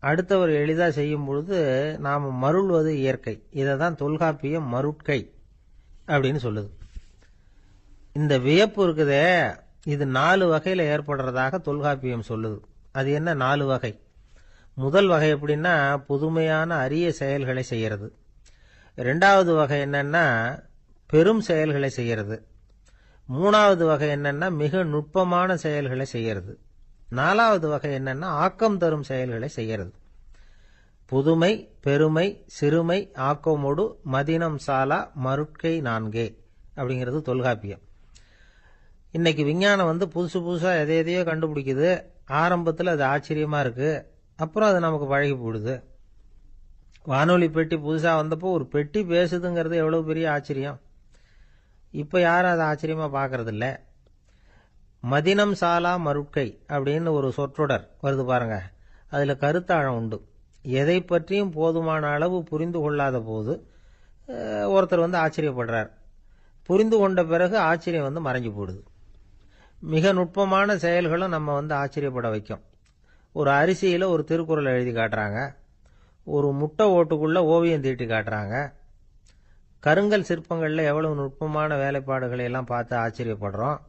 அடுத்தவர் எளிதாக செய்யும் பொழுது நாம் மருள்வது இயற்கை. இதை தான் தொல்காப்பியம் மருட்கை அப்படின்னு சொல்லுது. இந்த வியப்பு இருக்குதே, இது 4 வகையில் ஏற்படுறதாக தொல்காப்பியம் சொல்லுது. அது என்ன 4 வகை? முதல் வகை எப்படின்னா, புதுமையான அரிய செயல்களை செய்யறது. 2வது வகை என்னன்னா, பெரும் செயல்களை செய்யறது. 3வது வகை என்னன்னா, மிக நுட்பமான செயல்களை செய்யறது. 4வது வகை என்னன்னா, ஆக்கம் தரும் செயல்களை செய்யறது. புதுமை, பெருமை, சிறுமை, ஆக்கமோடு மதினம் சாலா மருட்கை 4 அப்படிங்கிறது தொல்காப்பியம். இன்னைக்கு விஞ்ஞானம் புதுசு புதுசாக எதையோ கண்டுபிடிக்குது. ஆரம்பத்தில் அது ஆச்சரியமாக இருக்குது, அப்புறம் அது நமக்கு பழகி போடுது. வானொலி பெட்டி புதுசாக வந்தப்போ ஒரு பெட்டி பேசுதுங்கிறது எவ்வளோ பெரிய ஆச்சரியம். இப்போ யாரும் அதை ஆச்சரியமாக பார்க்கறதில்ல. மதினம் சாலா மருட்கை அப்படின்னு ஒரு சொற்றொடர் வருது பாருங்க, அதில் கருத்தாழம் உண்டு. எதை பற்றியும் போதுமான அளவு புரிந்து கொள்ளாத போது ஒருத்தர் ஆச்சரியப்படுறார். புரிந்து கொண்ட பிறகு ஆச்சரியம் மறைஞ்சு போடுது. மிக நுட்பமான செயல்களும் நம்ம ஆச்சரியப்பட வைக்கும். ஒரு அரிசியில் ஒரு திருக்குறள் எழுதி காட்டுறாங்க, ஒரு முட்டை ஓட்டுக்குள்ள ஓவியம் தீட்டி காட்டுறாங்க. கருங்கல் சிற்பங்களில் எவ்வளவு நுட்பமான வேலைப்பாடுகளை எல்லாம் பார்த்து ஆச்சரியப்படுறோம்.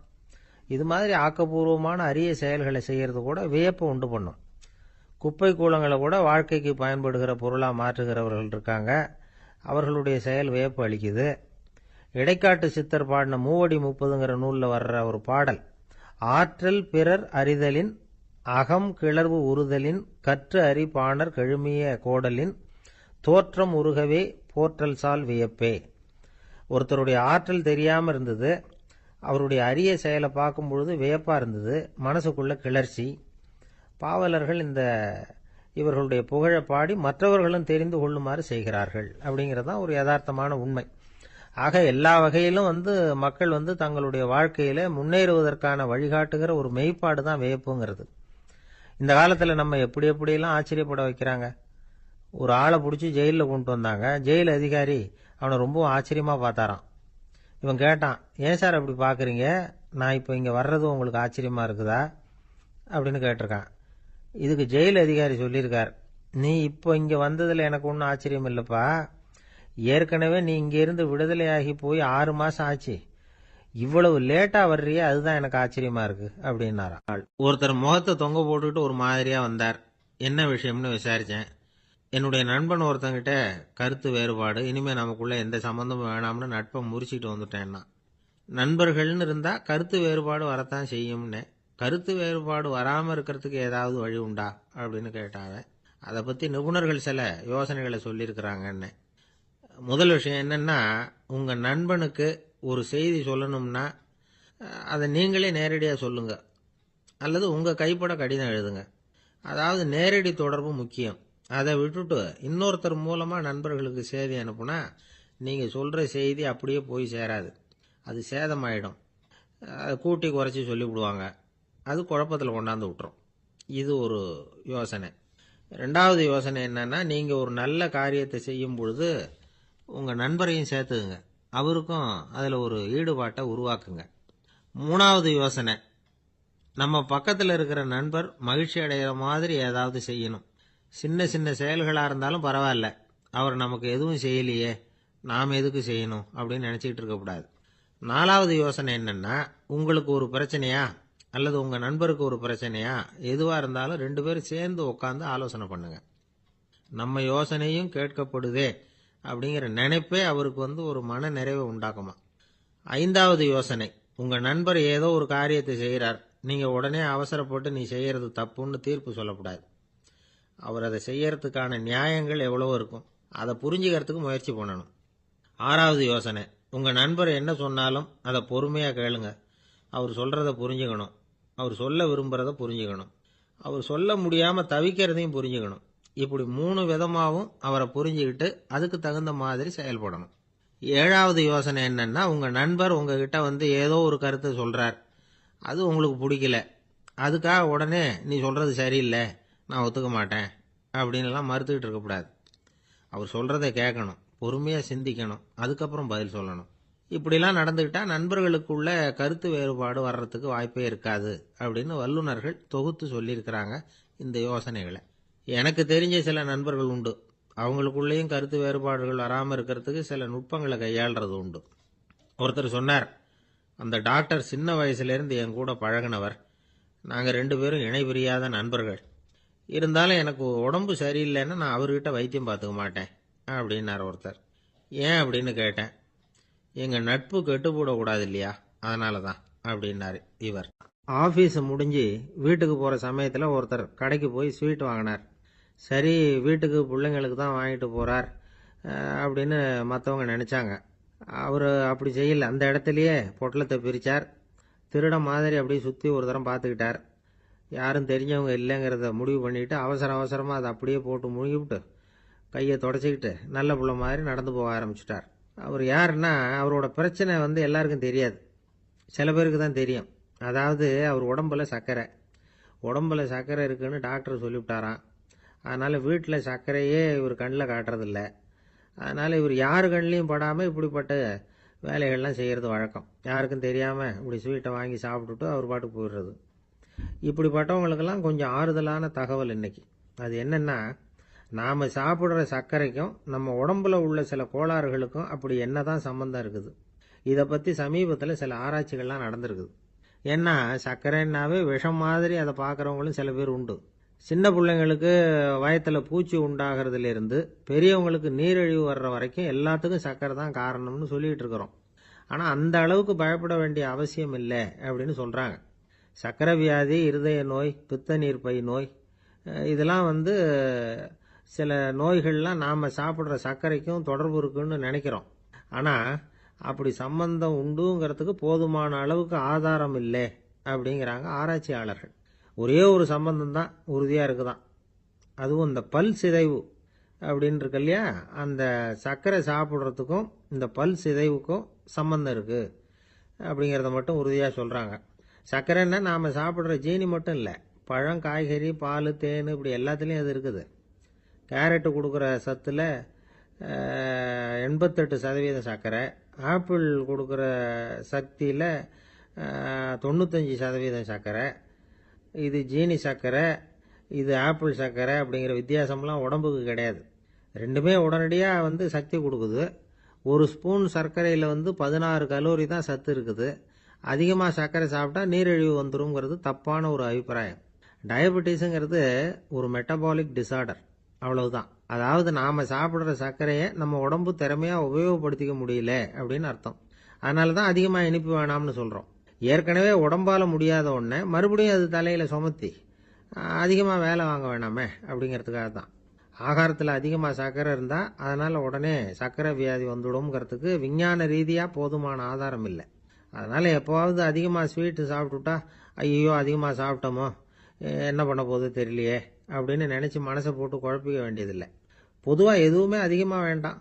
இது மாதிரி ஆக்கப்பூர்வமான அரிய செயல்களை செய்யறது கூட வியப்பை உண்டு பண்ணும். குப்பை கூலங்களை கூட வாழ்க்கைக்கு பயன்படுகிற பொருளாக மாற்றுகிறவர்கள் இருக்காங்க, அவர்களுடைய செயல் வியப்பு அளிக்குது. இடைக்காட்டு சித்தர் பாடின 30 நூலில் வர்ற ஒரு பாடல், ஆற்றல் பிறர் அறிதலின் அகம் கிளர்வு உறுதலின் கற்று அறி பாணர் கெழுமிய கோடலின் தோற்றம் உருகவே போற்றல் சால் வியப்பே. ஒருத்தருடைய ஆற்றல் தெரியாமல் இருந்தது, அவருடைய அரிய செயலை பார்க்கும் பொழுது வியப்பாக இருந்தது, மனசுக்குள்ள கிளர்ச்சி. பாவலர்கள் இவர்களுடைய புகழை பாடி மற்றவர்களும் தெரிந்து கொள்ளுமாறு செய்கிறார்கள் அப்படிங்கிறதான் ஒரு யதார்த்தமான உண்மை. ஆக எல்லா வகையிலும் மக்கள் தங்களுடைய வாழ்க்கையில முன்னேறுவதற்கான வழிகாட்டுகிற ஒரு மெய்ப்பாடு தான் வியப்புங்கிறது. இந்த காலத்தில் நம்ம எப்படியெல்லாம் ஆச்சரியப்பட வைக்கிறாங்க. ஒரு ஆளை பிடிச்சி ஜெயிலில் கொண்டு வந்தாங்க. ஜெயில் அதிகாரி அவனை ரொம்ப ஆச்சரியமாக பார்த்தாராம். இவன் கேட்டான், ஏன் சார் அப்படி பார்க்குறீங்க, நான் இப்போ இங்கே வர்றது உங்களுக்கு ஆச்சரியமாக இருக்குதா அப்படின்னு கேட்டிருக்கான். இதுக்கு ஜெயில் அதிகாரி சொல்லியிருக்கார், நீ இப்போ இங்கே வந்ததில் எனக்கு ஒன்றும் ஆச்சரியம் இல்லைப்பா, ஏற்கனவே நீ இங்கேருந்து விடுதலையாகி போய் 6 மாதம் ஆச்சு, இவ்வளவு லேட்டா வர்றியே அதுதான் எனக்கு ஆச்சரியமா இருக்கு அப்படின்னாராம். ஒருத்தர் முகத்தை தொங்க போட்டுக்கிட்டு ஒரு மாதிரியா வந்தார். என்ன விஷயம்னு விசாரிச்சேன். என்னுடைய நண்பன் ஒருத்தங்கிட்ட கருத்து வேறுபாடு, இனிமே நமக்குள்ள எந்த சம்பந்தமும் வேணாம்னு நட்பை முறிச்சிட்டு வந்துட்டேன்னா. நண்பர்கள்னு இருந்தா கருத்து வேறுபாடு வரத்தான் செய்யும்னு. கருத்து வேறுபாடு வராமல் இருக்கிறதுக்கு ஏதாவது வழி உண்டா அப்படின்னு கேட்டாங்க. அதை பற்றி நிபுணர்கள் சில யோசனைகளை சொல்லியிருக்கிறாங்கன்னு. முதல் விஷயம் என்னன்னா, உங்கள் நண்பனுக்கு ஒரு செய்தி சொல்லணும்னா அதை நீங்களே நேரடியாக சொல்லுங்க, அல்லது உங்கள் கைப்பட கடிதம் எழுதுங்க. அதாவது நேரடி தொடர்பு முக்கியம். அதை விட்டுட்டு இன்னொருத்தர் மூலமாக நண்பர்களுக்கு செய்தி அனுப்புனா நீங்கள் சொல்கிற செய்தி அப்படியே போய் சேராது, அது சேதமாயிடும். அதை கூட்டி குறைச்சி சொல்லிவிடுவாங்க, அது குழப்பத்தில் கொண்டாந்து விட்டுரும். இது ஒரு யோசனை. 2வது யோசனை என்னன்னா, நீங்கள் ஒரு நல்ல காரியத்தை செய்யும் பொழுது உங்கள் நண்பரையும் சேர்த்துக்குங்க, அவருக்கும் அதில் ஒரு ஈடுபாட்டை உருவாக்குங்க. 3வது யோசனை, நம்ம பக்கத்தில் இருக்கிற நண்பர் மகிழ்ச்சி அடைகிற மாதிரி ஏதாவது செய்யணும். சின்ன சின்ன செயல்களாக இருந்தாலும் பரவாயில்ல, அவர் நமக்கு எதுவும் செய்யலையே, நாம் எதுக்கு செய்யணும் அப்படின்னு நினச்சிக்கிட்டு இருக்கக்கூடாது. 4வது யோசனை என்னன்னா, உங்களுக்கு ஒரு பிரச்சனையா அல்லது உங்கள் நண்பருக்கு ஒரு பிரச்சனையா, எதுவாக இருந்தாலும் 2 பேரும் சேர்ந்து உட்காந்து ஆலோசனை பண்ணுங்க. நம்ம யோசனையும் கேட்கப்படுதே அப்படிங்கிற நினைப்பே அவருக்கு ஒரு மன நிறைவை உண்டாக்குமா. 5வது யோசனை, உங்கள் நண்பர் ஏதோ ஒரு காரியத்தை செய்கிறார், நீங்கள் உடனே அவசரப்பட்டு நீ செய்கிறது தப்புன்னு தீர்ப்பு சொல்லக்கூடாது. அவர் அதை செய்யறதுக்கான நியாயங்கள் எவ்வளவோ இருக்கும், அதை புரிஞ்சுக்கிறதுக்கு முயற்சி பண்ணணும். 6வது யோசனை, உங்கள் நண்பர் என்ன சொன்னாலும் அதை பொறுமையாக கேளுங்க. அவர் சொல்கிறத புரிஞ்சுக்கணும், அவர் சொல்ல விரும்புகிறத புரிஞ்சுக்கணும், அவர் சொல்ல முடியாமல் தவிக்கிறதையும் புரிஞ்சுக்கணும். இப்படி 3 விதமாகவும் அவரை புரிஞ்சுக்கிட்டு அதுக்கு தகுந்த மாதிரி செயல்படணும். 7வது யோசனை என்னன்னா, உங்கள் நண்பர் உங்ககிட்ட ஏதோ ஒரு கருத்தை சொல்கிறார், அது உங்களுக்கு பிடிக்கல, அதுக்காக உடனே நீ சொல்கிறது சரியில்லை, நான் ஒத்துக்க மாட்டேன் அப்படின்லாம் மறுத்துக்கிட்டு இருக்கக்கூடாது. அவர் சொல்கிறத கேட்கணும், பொறுமையாக சிந்திக்கணும், அதுக்கப்புறம் பதில் சொல்லணும். இப்படிலாம் நடந்துக்கிட்டால் நண்பர்களுக்குள்ள கருத்து வேறுபாடு வர்றதுக்கு வாய்ப்பே இருக்காது அப்படின்னு வல்லுநர்கள் தொகுத்து சொல்லியிருக்கிறாங்க இந்த யோசனைகளை. எனக்கு தெரிஞ்ச சில நண்பர்கள் உண்டு, அவங்களுக்குள்ளேயும் கருத்து வேறுபாடுகள் வராமல் இருக்கிறதுக்கு சில நுட்பங்களை கையாளுறது உண்டு. ஒருத்தர் சொன்னார், அந்த டாக்டர் சின்ன வயசுலேருந்து என் கூட பழகினவர், நாங்கள் 2 பேரும் இணை பிரியாத நண்பர்கள், இருந்தாலும் எனக்கு உடம்பு சரியில்லைன்னா நான் அவர்கிட்ட வைத்தியம் பார்த்துக்க மாட்டேன் அப்படின்னார் ஒருத்தர். ஏன் அப்படின்னு கேட்டேன். எங்கள் நட்பு கெட்டுப்போடக்கூடாது இல்லையா, அதனால தான் அப்படின்னாரு இவர். ஆஃபீஸ் முடிஞ்சு வீட்டுக்கு போகிற சமயத்தில் ஒருத்தர் கடைக்கு போய் ஸ்வீட் வாங்கினார். சரி, வீட்டுக்கு பிள்ளைங்களுக்கு தான் வாங்கிட்டு போகிறார் அப்படின்னு மற்றவங்க நினச்சாங்க. அவர் அப்படி செய்யல. அந்த இடத்துலையே பொட்டலத்தை பிரித்தார். திருட மாதிரி அப்படியே சுற்றி ஒரு தரம் பார்த்துக்கிட்டார். யாரும் தெரிஞ்சவங்க இல்லைங்கிறத முடிவு பண்ணிவிட்டு அவசரமாக அதை அப்படியே போட்டு முழுங்கிவிட்டு கையை தொடச்சிக்கிட்டு நல்ல பிள்ளை மாதிரி நடந்து போக ஆரம்பிச்சிட்டார். அவர் யாருன்னா, அவரோட பிரச்சனை எல்லாருக்கும் தெரியாது, சில பேருக்கு தான் தெரியும். அதாவது அவர் உடம்புல சர்க்கரை இருக்குன்னு டாக்டர் சொல்லிவிட்டாராம். அதனால் வீட்டில் சர்க்கரையே இவர் கண்ணில் காட்டுறதில்ல. அதனால் இவர் யார் கண்ணிலையும் படாமல் இப்படிப்பட்ட வேலைகள்லாம் செய்கிறது வழக்கம். யாருக்கும் தெரியாமல் இப்படி ஸ்வீட்டை வாங்கி சாப்பிட்டுட்டு அவர் பாட்டுக்கு போயிடுறது. இப்படிப்பட்டவங்களுக்கெல்லாம் கொஞ்சம் ஆறுதலான தகவல் இன்னைக்கு. அது என்னென்னா, நாம் சாப்பிட்ற சர்க்கரைக்கும் நம்ம உடம்புல உள்ள சில கோளாறுகளுக்கும் அப்படி என்ன தான் சம்மந்தம் இருக்குது. இதை பற்றி சமீபத்தில் சில ஆராய்ச்சிகள்லாம் நடந்திருக்குது. ஏன்னா சர்க்கரைன்னாவே விஷம் மாதிரி அதை பார்க்குறவங்களும் சில பேர் உண்டு. சின்ன பிள்ளைங்களுக்கு வயத்தில் பூச்சி உண்டாகிறதுலேருந்து பெரியவங்களுக்கு நீரிழிவு வர்ற வரைக்கும் எல்லாத்துக்கும் சர்க்கரை தான் காரணம்னு சொல்லிகிட்டு இருக்கிறோம். ஆனால் அந்த அளவுக்கு பயப்பட வேண்டிய அவசியம் இல்லை அப்படின்னு சொல்கிறாங்க. சர்க்கரை வியாதி, இருதய நோய், பித்த நீர்ப்பை நோய், இதெல்லாம் சில நோய்கள்லாம் நாம் சாப்பிட்ற சர்க்கரைக்கும் தொடர்பு இருக்குன்னு நினைக்கிறோம். ஆனால் அப்படி சம்பந்தம் உண்டுங்கிறதுக்கு போதுமான அளவுக்கு ஆதாரம் இல்லை அப்படிங்கிறாங்க ஆராய்ச்சியாளர்கள். ஒரே ஒரு சம்பந்தம் தான் உறுதியாக இருக்குதான். அதுவும் இந்த பல் சிதைவு அப்படின்னு இருக்கு இல்லையா, அந்த சர்க்கரை சாப்பிட்றதுக்கும் இந்த பல் சிதைவுக்கும் சம்பந்தம் இருக்குது அப்படிங்கிறத மட்டும் உறுதியாக சொல்கிறாங்க. சர்க்கரைன்னா நாம் சாப்பிட்ற ஜீனி மட்டும் இல்லை, பழம், காய்கறி, பால், தேன், இப்படி எல்லாத்துலேயும் அது இருக்குது. கேரட்டு கொடுக்குற சத்தில் 88% சர்க்கரை, ஆப்பிள் கொடுக்குற சக்தியில் 95% சர்க்கரை. இது ஜீனி சர்க்கரை, இது ஆப்பிள் சர்க்கரை அப்படிங்கிற வித்தியாசம்லாம் உடம்புக்கு கிடையாது. ரெண்டுமே உடனடியாக சக்தி கொடுக்குது. ஒரு ஸ்பூன் சர்க்கரையில் 16 கலோரி தான் சத்து இருக்குது. அதிகமாக சர்க்கரை சாப்பிட்டா நீரிழிவு வந்துருங்கிறது தப்பான ஒரு அபிப்பிராயம். டயபெட்டிஸுங்கிறது ஒரு மெட்டபாலிக் டிசார்டர், அவ்வளவுதான். அதாவது நாம் சாப்பிட்ற சர்க்கரையை நம்ம உடம்பு திறமையாக உபயோகப்படுத்திக்க முடியல அப்படின்னு அர்த்தம். அதனால தான் அதிகமாக இனிப்பு வேணாம்னு சொல்கிறோம். ஏற்கனவே உடம்பால் முடியாத ஒன்றை மறுபடியும் அது தலையில் சுமத்தி அதிகமாக வேலை வாங்க வேணாமே அப்படிங்கிறதுக்காக தான். ஆகாரத்தில் அதிகமாக சர்க்கரை இருந்தால் அதனால் உடனே சர்க்கரை வியாதி வந்துடும்ங்கிறதுக்கு விஞ்ஞான ரீதியாக போதுமான ஆதாரம் இல்லை. அதனால் எப்போவாவது அதிகமாக ஸ்வீட்டு சாப்பிட்டுட்டா ஐயோ அதிகமாக சாப்பிட்டோமோ, என்ன பண்ண போகுது தெரியலையே அப்படின்னு நினச்சி மனசை போட்டு குழப்பிக்க வேண்டியதில்லை. பொதுவாக எதுவுமே அதிகமாக வேண்டாம்,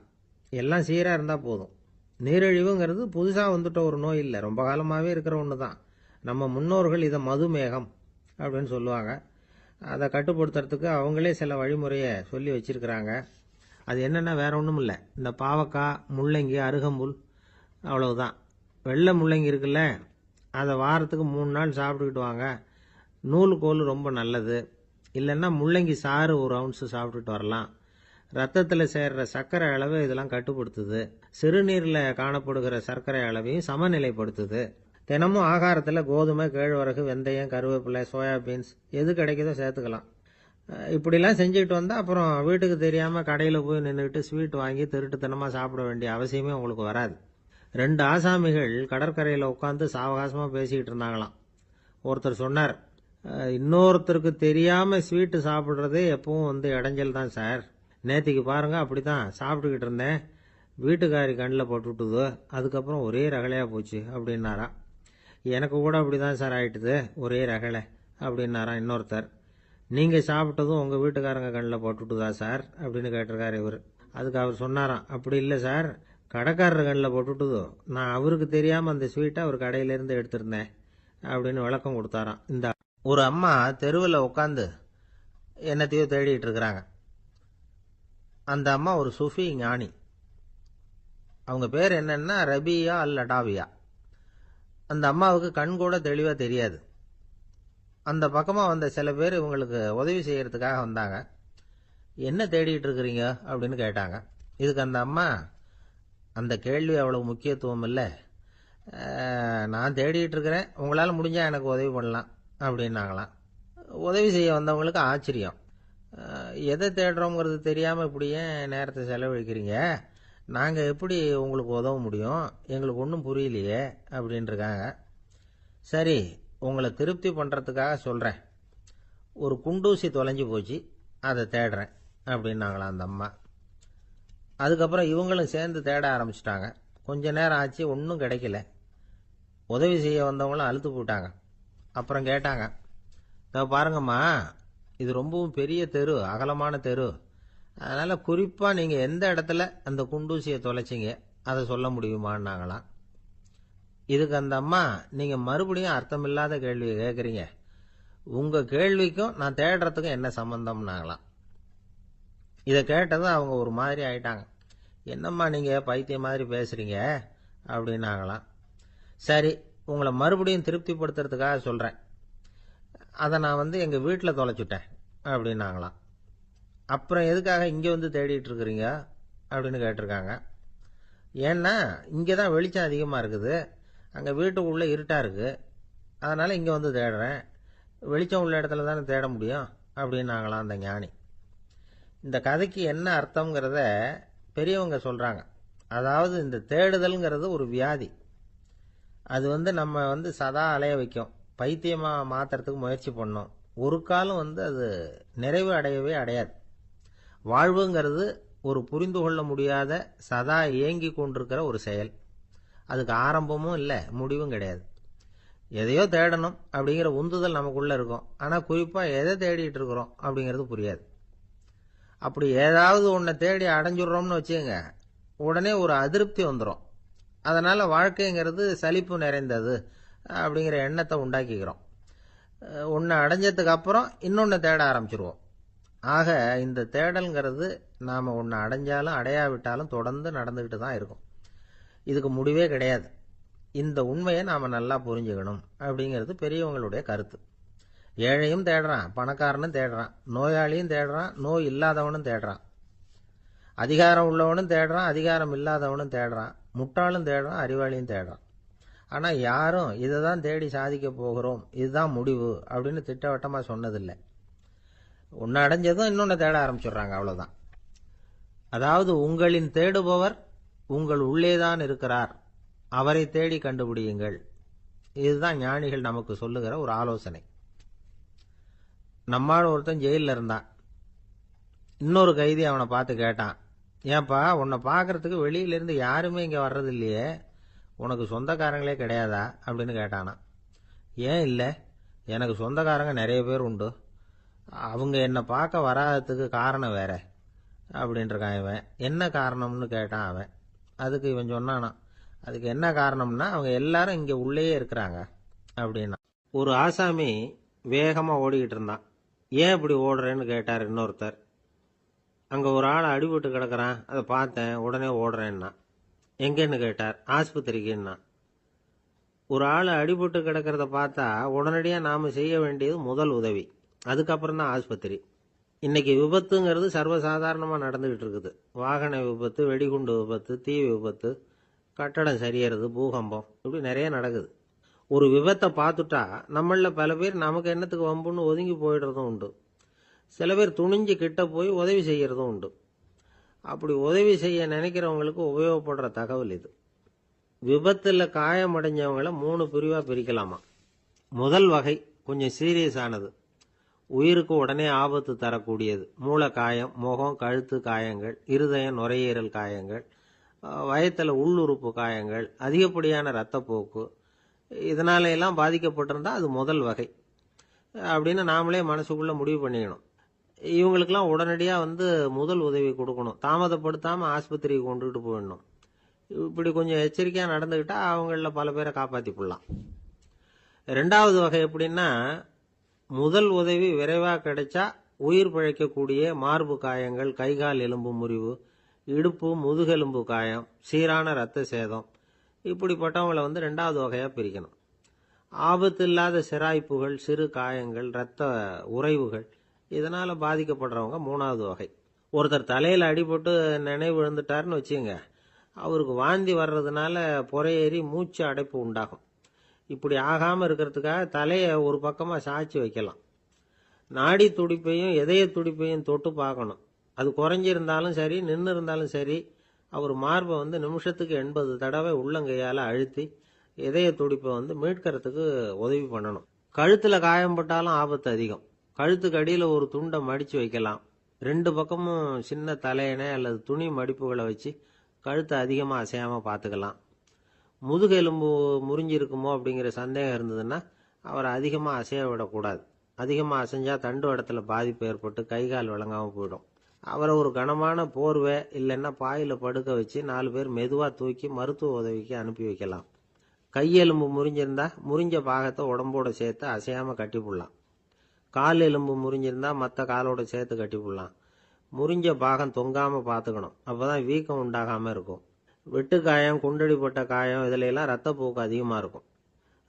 எல்லாம் சீராக இருந்தால் போதும். நீரிழிவுங்கிறது புதுசாக வந்துட்ட ஒரு நோய் இல்லை, ரொம்ப காலமாகவே இருக்கிற ஒன்று தான். நம்ம முன்னோர்கள் இதை மதுமேகம் அப்படின்னு சொல்லுவாங்க. அதை கட்டுப்படுத்துறதுக்கு அவங்களே சில வழிமுறையை சொல்லி வச்சிருக்கிறாங்க. அது என்னென்னா வேற ஒன்றும் இல்லை, இந்த பாவக்காய், முள்ளங்கி, அருகம்புல், அவ்வளவுதான். வெள்ளை முள்ளங்கி இருக்குல்ல, அதை வாரத்துக்கு 3 நாள் சாப்பிட்டுக்கிட்டு வாங்க. நூலுக்கோல் ரொம்ப நல்லது. இல்லைன்னா முள்ளங்கி சாறு 1 ounce சாப்பிட்டுட்டு வரலாம். ரத்தத்தில் சேர்ற சர்க்கரை அளவு இதெல்லாம் கட்டுப்படுத்துது. சிறுநீரில் காணப்படுகிற சர்க்கரை அளவையும் சமநிலைப்படுத்துது. தினமும் ஆகாரத்தில் கோதுமை, கேழ்வரகு, வெந்தயம், கருவேப்பிலை, சோயாபீன்ஸ் எது கிடைக்குதோ சேர்த்துக்கலாம். இப்படிலாம் செஞ்சுக்கிட்டு வந்தால் அப்புறம் வீட்டுக்கு தெரியாமல் கடையில் போய் நின்றுட்டு ஸ்வீட் வாங்கி திருட்டுத்தனமாக சாப்பிட வேண்டிய அவசியமே உங்களுக்கு வராது. 2 ஆசாமிகள் கடற்கரையில் உட்காந்து சாவகாசமாக பேசிக்கிட்டு இருந்தாங்களாம். ஒருத்தர் சொன்னார், இன்னொருத்தருக்கு தெரியாமல் ஸ்வீட்டு சாப்பிட்றதே எப்பவும் இடைஞ்சல் தான் சார். நேற்றுக்கு பாருங்கள் அப்படி தான் சாப்பிட்டுக்கிட்டு இருந்தேன், வீட்டுக்காரி கண்ணில் போட்டுவிட்டுது, அதுக்கப்புறம் ஒரே ரகலையாக போச்சு அப்படின்னாராம். எனக்கு கூட அப்படி தான் சார் ஆகிட்டுது, ஒரே ரகலை அப்படின்னாராம் இன்னொருத்தர். நீங்கள் சாப்பிட்டதும் உங்கள் வீட்டுக்காரங்க கண்ணில் போட்டுவிட்டுதா சார் அப்படின்னு கேட்டிருக்காரு இவர். அதுக்கு அவர் சொன்னாராம், அப்படி இல்லை சார், கடைக்காரர் கண்ணில் போட்டுவிட்டுதோ, நான் அவருக்கு தெரியாமல் அந்த ஸ்வீட்டை அவர் கடையிலேருந்து எடுத்திருந்தேன் அப்படின்னு விளக்கம் கொடுத்தாராம். இந்த ஒரு அம்மா தெருவில் உட்காந்து என்னத்தையோ தேடிட்டு இருக்கிறாங்க. அந்த அம்மா ஒரு சூஃபி ஞானி. அவங்க பேர் என்னன்னா ரபியா அல் அடாவியா. அந்த அம்மாவுக்கு கண் கூட தெளிவாக தெரியாது. அந்த பக்கமாக வந்த சில பேர் இவங்களுக்கு உதவி செய்யறதுக்காக வந்தாங்க. என்ன தேடிட்டு இருக்கிறீங்க அப்படின்னு கேட்டாங்க. இதுக்கு அந்த அம்மா, அந்த கேள்வி அவ்வளவு முக்கியத்துவம் இல்லை, நான் தேடிட்டு இருக்கிறேன், உங்களால் முடிஞ்சால் எனக்கு உதவி பண்ணலாம் அப்படின்னாங்களாம். உதவி செய்ய வந்தவங்களுக்கு ஆச்சரியம். எதை தேடுறோங்கிறது தெரியாமல் இப்படி ஏன் நேரத்தை செலவழிக்கிறீங்க, நாங்கள் எப்படி உங்களுக்கு உதவ முடியும், எங்களுக்கு ஒன்றும் புரியலையே அப்படின்ட்டுருக்காங்க. சரி, உங்களை திருப்தி பண்ணுறதுக்காக சொல்கிறேன், ஒரு குண்டூசி தொலைஞ்சு போச்சு, அதை தேடுறேன் அப்படின்னாங்களாம் அந்த அம்மா. அதுக்கப்புறம் இவங்களும் சேர்ந்து தேட ஆரம்பிச்சிட்டாங்க. கொஞ்ச நேரம் ஆச்சு, ஒன்றும் கிடைக்கல. உதவி செய்ய வந்தவங்களும் அழுத்து போட்டாங்க. அப்புறம் கேட்டாங்க, பாருங்கம்மா, இது ரொம்பவும் பெரிய தெரு, அகலமான தெரு, அதனால் குறிப்பாக நீங்கள் எந்த இடத்துல அந்த குண்டூசியை தொலைச்சிங்க அதை சொல்ல முடியுமான்னாங்களாம். இதுக்கு அந்த அம்மா, நீங்கள் மறுபடியும் அர்த்தமில்லாத கேள்வியை கேட்குறீங்க, உங்கள் கேள்விக்கும் நான் தேடுறதுக்கும் என்ன சம்பந்தம்னாங்களாம். இதை கேட்டதும் அவங்க ஒரு மாதிரி ஆயிட்டாங்க. என்னம்மா நீங்கள் பைத்தியம் மாதிரி பேசுகிறீங்க அப்படின்னாங்களாம். சரி, உங்களை மறுபடியும் திருப்திப்படுத்துறதுக்காக சொல்கிறேன், அதை நான் எங்கள் வீட்டில் தொலைச்சுட்டேன் அப்படின்னாங்களாம். அப்புறம் எதுக்காக இங்கே தேடிட்டு இருக்கிறீங்க அப்படின்னு கேட்டிருக்காங்க. ஏன்னா இங்கே தான் வெளிச்சம் அதிகமாக இருக்குது, அங்கே வீட்டுக்குள்ளே இருட்டாக இருக்குது, அதனால் இங்கே தேடுறேன், வெளிச்சம் உள்ள இடத்துல தானே தேட முடியும் அப்படின்னாங்களாம் அந்த ஞானி. இந்த கதைக்கு என்ன அர்த்தங்கிறத பெரியவங்க சொல்கிறாங்க. அதாவது இந்த தேடுதல்ங்கிறது ஒரு வியாதி. அது நம்ம சதா அலைய வைக்கும், பைத்தியமாக மாற்றுறதுக்கு முயற்சி பண்ணோம். ஒரு காலம் அது நிறைவு அடையவே அடையாது. வாழ்வுங்கிறது ஒரு புரிந்து கொள்ள முடியாத சதா இயங்கி கொண்டிருக்கிற ஒரு செயல். அதுக்கு ஆரம்பமும் இல்லை, முடிவும் கிடையாது. எதையோ தேடணும் அப்படிங்கிற உந்துதல் நமக்குள்ளே இருக்கும், ஆனால் குறிப்பாக எதை தேடிட்டு இருக்கிறோம் அப்படிங்கிறது புரியாது. அப்படி ஏதாவது ஒன்றை தேடி அடைஞ்சிடுறோம்னு வச்சுக்கோங்க, உடனே ஒரு அதிருப்தி வந்துடும். அதனால் வாழ்க்கைங்கிறது சலிப்பு நிறைந்தது அப்படிங்கிற எண்ணத்தை உண்டாக்கிக்கிறோம். ஒன்று அடைஞ்சதுக்கு அப்புறம் இன்னொன்று தேட ஆரம்பிச்சிருவோம். ஆக இந்த தேடல்ங்கிறது நாம் ஒன்று அடைஞ்சாலும் அடையாவிட்டாலும் தொடர்ந்து நடந்துக்கிட்டு தான் இருக்கும். இதுக்கு முடிவே கிடையாது. இந்த உண்மையை நாம் நல்லா புரிஞ்சுக்கணும் அப்படிங்கிறது பெரியவங்களுடைய கருத்து. ஏழையும் தேடுறான், பணக்காரனும் தேடுறான், நோயாளியும் தேடுறான், நோய் இல்லாதவனும் தேடுறான், அதிகாரம் உள்ளவனும் தேடுறான், அதிகாரம் இல்லாதவனும் தேடுறான், முட்டாளும் தேடுறான், அறிவாளியும் தேடுறான். ஆனால் யாரும் இதை தான் தேடி சாதிக்க போகிறோம், இதுதான் முடிவு அப்படின்னு திட்டவட்டமாக சொன்னதில்லை. ஒன்று அடைஞ்சதும் இன்னொன்று தேட ஆரம்பிச்சிடுறாங்க, அவ்வளோதான். அதாவது உங்களின் தேடுபவர் உங்கள் உள்ளேதான் இருக்கிறார், அவரை தேடி கண்டுபிடியுங்கள். இதுதான் ஞானிகள் நமக்கு சொல்லுகிற ஒரு ஆலோசனை. நம்மால் ஒருத்தன் ஜெயிலில் இருந்தான். இன்னொரு கைதி அவனை பார்த்து கேட்டான், ஏன்பா உன்னை பார்க்கறதுக்கு வெளியிலேருந்து யாருமே இங்கே வர்றது இல்லையே, உனக்கு சொந்தக்காரங்களே கிடையாதா அப்படின்னு கேட்டானா. ஏன் இல்லை, எனக்கு சொந்தக்காரங்க நிறைய பேர் உண்டு, அவங்க என்னை பார்க்க வராததுக்கு காரணம் வேற அப்படின்ட்டுருக்கான் இவன். என்ன காரணம்னு கேட்டான் அவன். அதுக்கு இவன் சொன்னானா, அதுக்கு என்ன காரணம்னா அவங்க எல்லாரும் இங்கே உள்ளேயே இருக்கிறாங்க அப்படின்னா. ஒரு ஆசாமி வேகமாக ஓடிக்கிட்டு இருந்தான். ஏன் இப்படி ஓடுறேன்னு கேட்டார் இன்னொருத்தர். அங்கே ஒரு ஆள் அடிபட்டு கிடக்கிறான், அதை பார்த்தேன், உடனே ஓடுறேன்னா. எங்கேன்னு கேட்டார். ஆஸ்பத்திரிக்குன்னா. ஒரு ஆள் அடிபட்டு கிடக்கிறத பார்த்தா உடனடியாக நாம் செய்ய வேண்டியது முதல் உதவி, அதுக்கப்புறம் தான் ஆஸ்பத்திரி. இன்னைக்கு விபத்துங்கிறது சர்வசாதாரணமாக நடந்துகிட்டு இருக்குது. வாகன விபத்து, வெடிகுண்டு விபத்து, தீ விபத்து, கட்டடம் சரியறது, பூகம்பம், இப்படி நிறைய நடக்குது. ஒரு விபத்தை பார்த்துட்டா நம்மளில் பல பேர் நமக்கு என்னத்துக்கு வம்புன்னு ஒதுங்கி போயிடுறதும் உண்டு. சில பேர் துணிஞ்சு கிட்ட போய் உதவி செய்கிறதும் உண்டு. அப்படி உதவி செய்ய நினைக்கிறவங்களுக்கு உபயோகப்படுற தகவல் இது. விபத்தில் காயமடைஞ்சவங்களை 3 பிரிவாக பிரிக்கலாமா. முதல் வகை கொஞ்சம் சீரியஸ் ஆனது, உயிருக்கு உடனே ஆபத்து தரக்கூடியது. மூளை காயம், முகம், கழுத்து காயங்கள், இருதயம், நுரையீரல் காயங்கள், வயத்தில் உள்ளுறுப்பு காயங்கள், அதிகப்படியான இரத்தப்போக்கு, இதனால எல்லாம் பாதிக்கப்பட்டிருந்தா அது முதல் வகை அப்படின்னு நாமளே மனசுக்குள்ள முடிவு பண்ணிக்கணும். இவங்களுக்கெல்லாம் உடனடியாக முதல் உதவி கொடுக்கணும். தாமதப்படுத்தாமல் ஆஸ்பத்திரிக்கு கொண்டுகிட்டு போயிடணும். இப்படி கொஞ்சம் எச்சரிக்கையாக நடந்துக்கிட்டா அவங்களில் பல பேரை காப்பாற்றி போடலாம். 2வது வகை எப்படின்னா, முதல் உதவி விரைவாக கிடைச்சா உயிர் பிழைக்கக்கூடிய மார்பு காயங்கள், கைகால் எலும்பு முறிவு, இடுப்பு முதுகெலும்பு காயம், சீரான இரத்த சேதம், இப்படிப்பட்டவங்களை 2வது வகையாக பிரிக்கணும். ஆபத்து இல்லாத சிராய்ப்புகள், சிறு காயங்கள், இரத்த உறைவுகள், இதனால் பாதிக்கப்படுறவங்க 3வது வகை. ஒருத்தர் தலையில் அடிபட்டு நினைவு இழந்துட்டாருன்னு வச்சுங்க, அவருக்கு வாந்தி வர்றதுனால புறையேறி மூச்சு அடைப்பு உண்டாகும். இப்படி ஆகாமல் இருக்கிறதுக்காக தலையை ஒரு பக்கமாக சாய்ச்சி வைக்கலாம். நாடி துடிப்பையும் இதய துடிப்பையும் தொட்டு பார்க்கணும். அது குறைஞ்சிருந்தாலும் சரி, நின்று இருந்தாலும் சரி, அவர் மார்பை நிமிஷத்துக்கு 80 தடவை உள்ளங்கையால் அழுத்தி இதய துடிப்பை மீட்கிறதுக்கு உதவி பண்ணணும். கழுத்தில் காயம்பட்டாலும் ஆபத்து அதிகம். கழுத்துக்கு அடியில் ஒரு துண்டை மடித்து வைக்கலாம். 2 பக்கமும் சின்ன தலையணை அல்லது துணி மடிப்புகளை வச்சு கழுத்தை அதிகமாக அசையாமல் பார்த்துக்கலாம். முதுகெலும்பு முறிஞ்சிருக்குமோ அப்படிங்கிற சந்தேகம் இருந்ததுன்னா அவரை அதிகமாக அசைய விடக்கூடாது. அதிகமாக அசைஞ்சால் தண்டு இடத்துல பாதிப்பு ஏற்பட்டு கைகால் விளங்காமல் போயிடும். அவரை ஒரு கனமான போர்வை இல்லைன்னா பாயில் படுக்க வச்சு 4 பேர் மெதுவாக தூக்கி மருத்துவ உதவிக்கு அனுப்பி வைக்கலாம். கையெலும்பு முறிஞ்சிருந்தா முறிஞ்ச பாகத்தை உடம்போட சேர்த்து அசையாமல் கட்டி போடலாம். கால் எலும்பு முறிஞ்சிருந்தா மற்ற காலோட சேர்த்து கட்டி போடலாம். முறிஞ்ச பாகம் தொங்காமல் பார்த்துக்கணும். அப்போ தான் வீக்கம் உண்டாகாமல் இருக்கும். வெட்டு காயம், குண்டடிப்பட்ட காயம், இதுல எல்லாம் ரத்தப்போக்கு அதிகமாக இருக்கும்.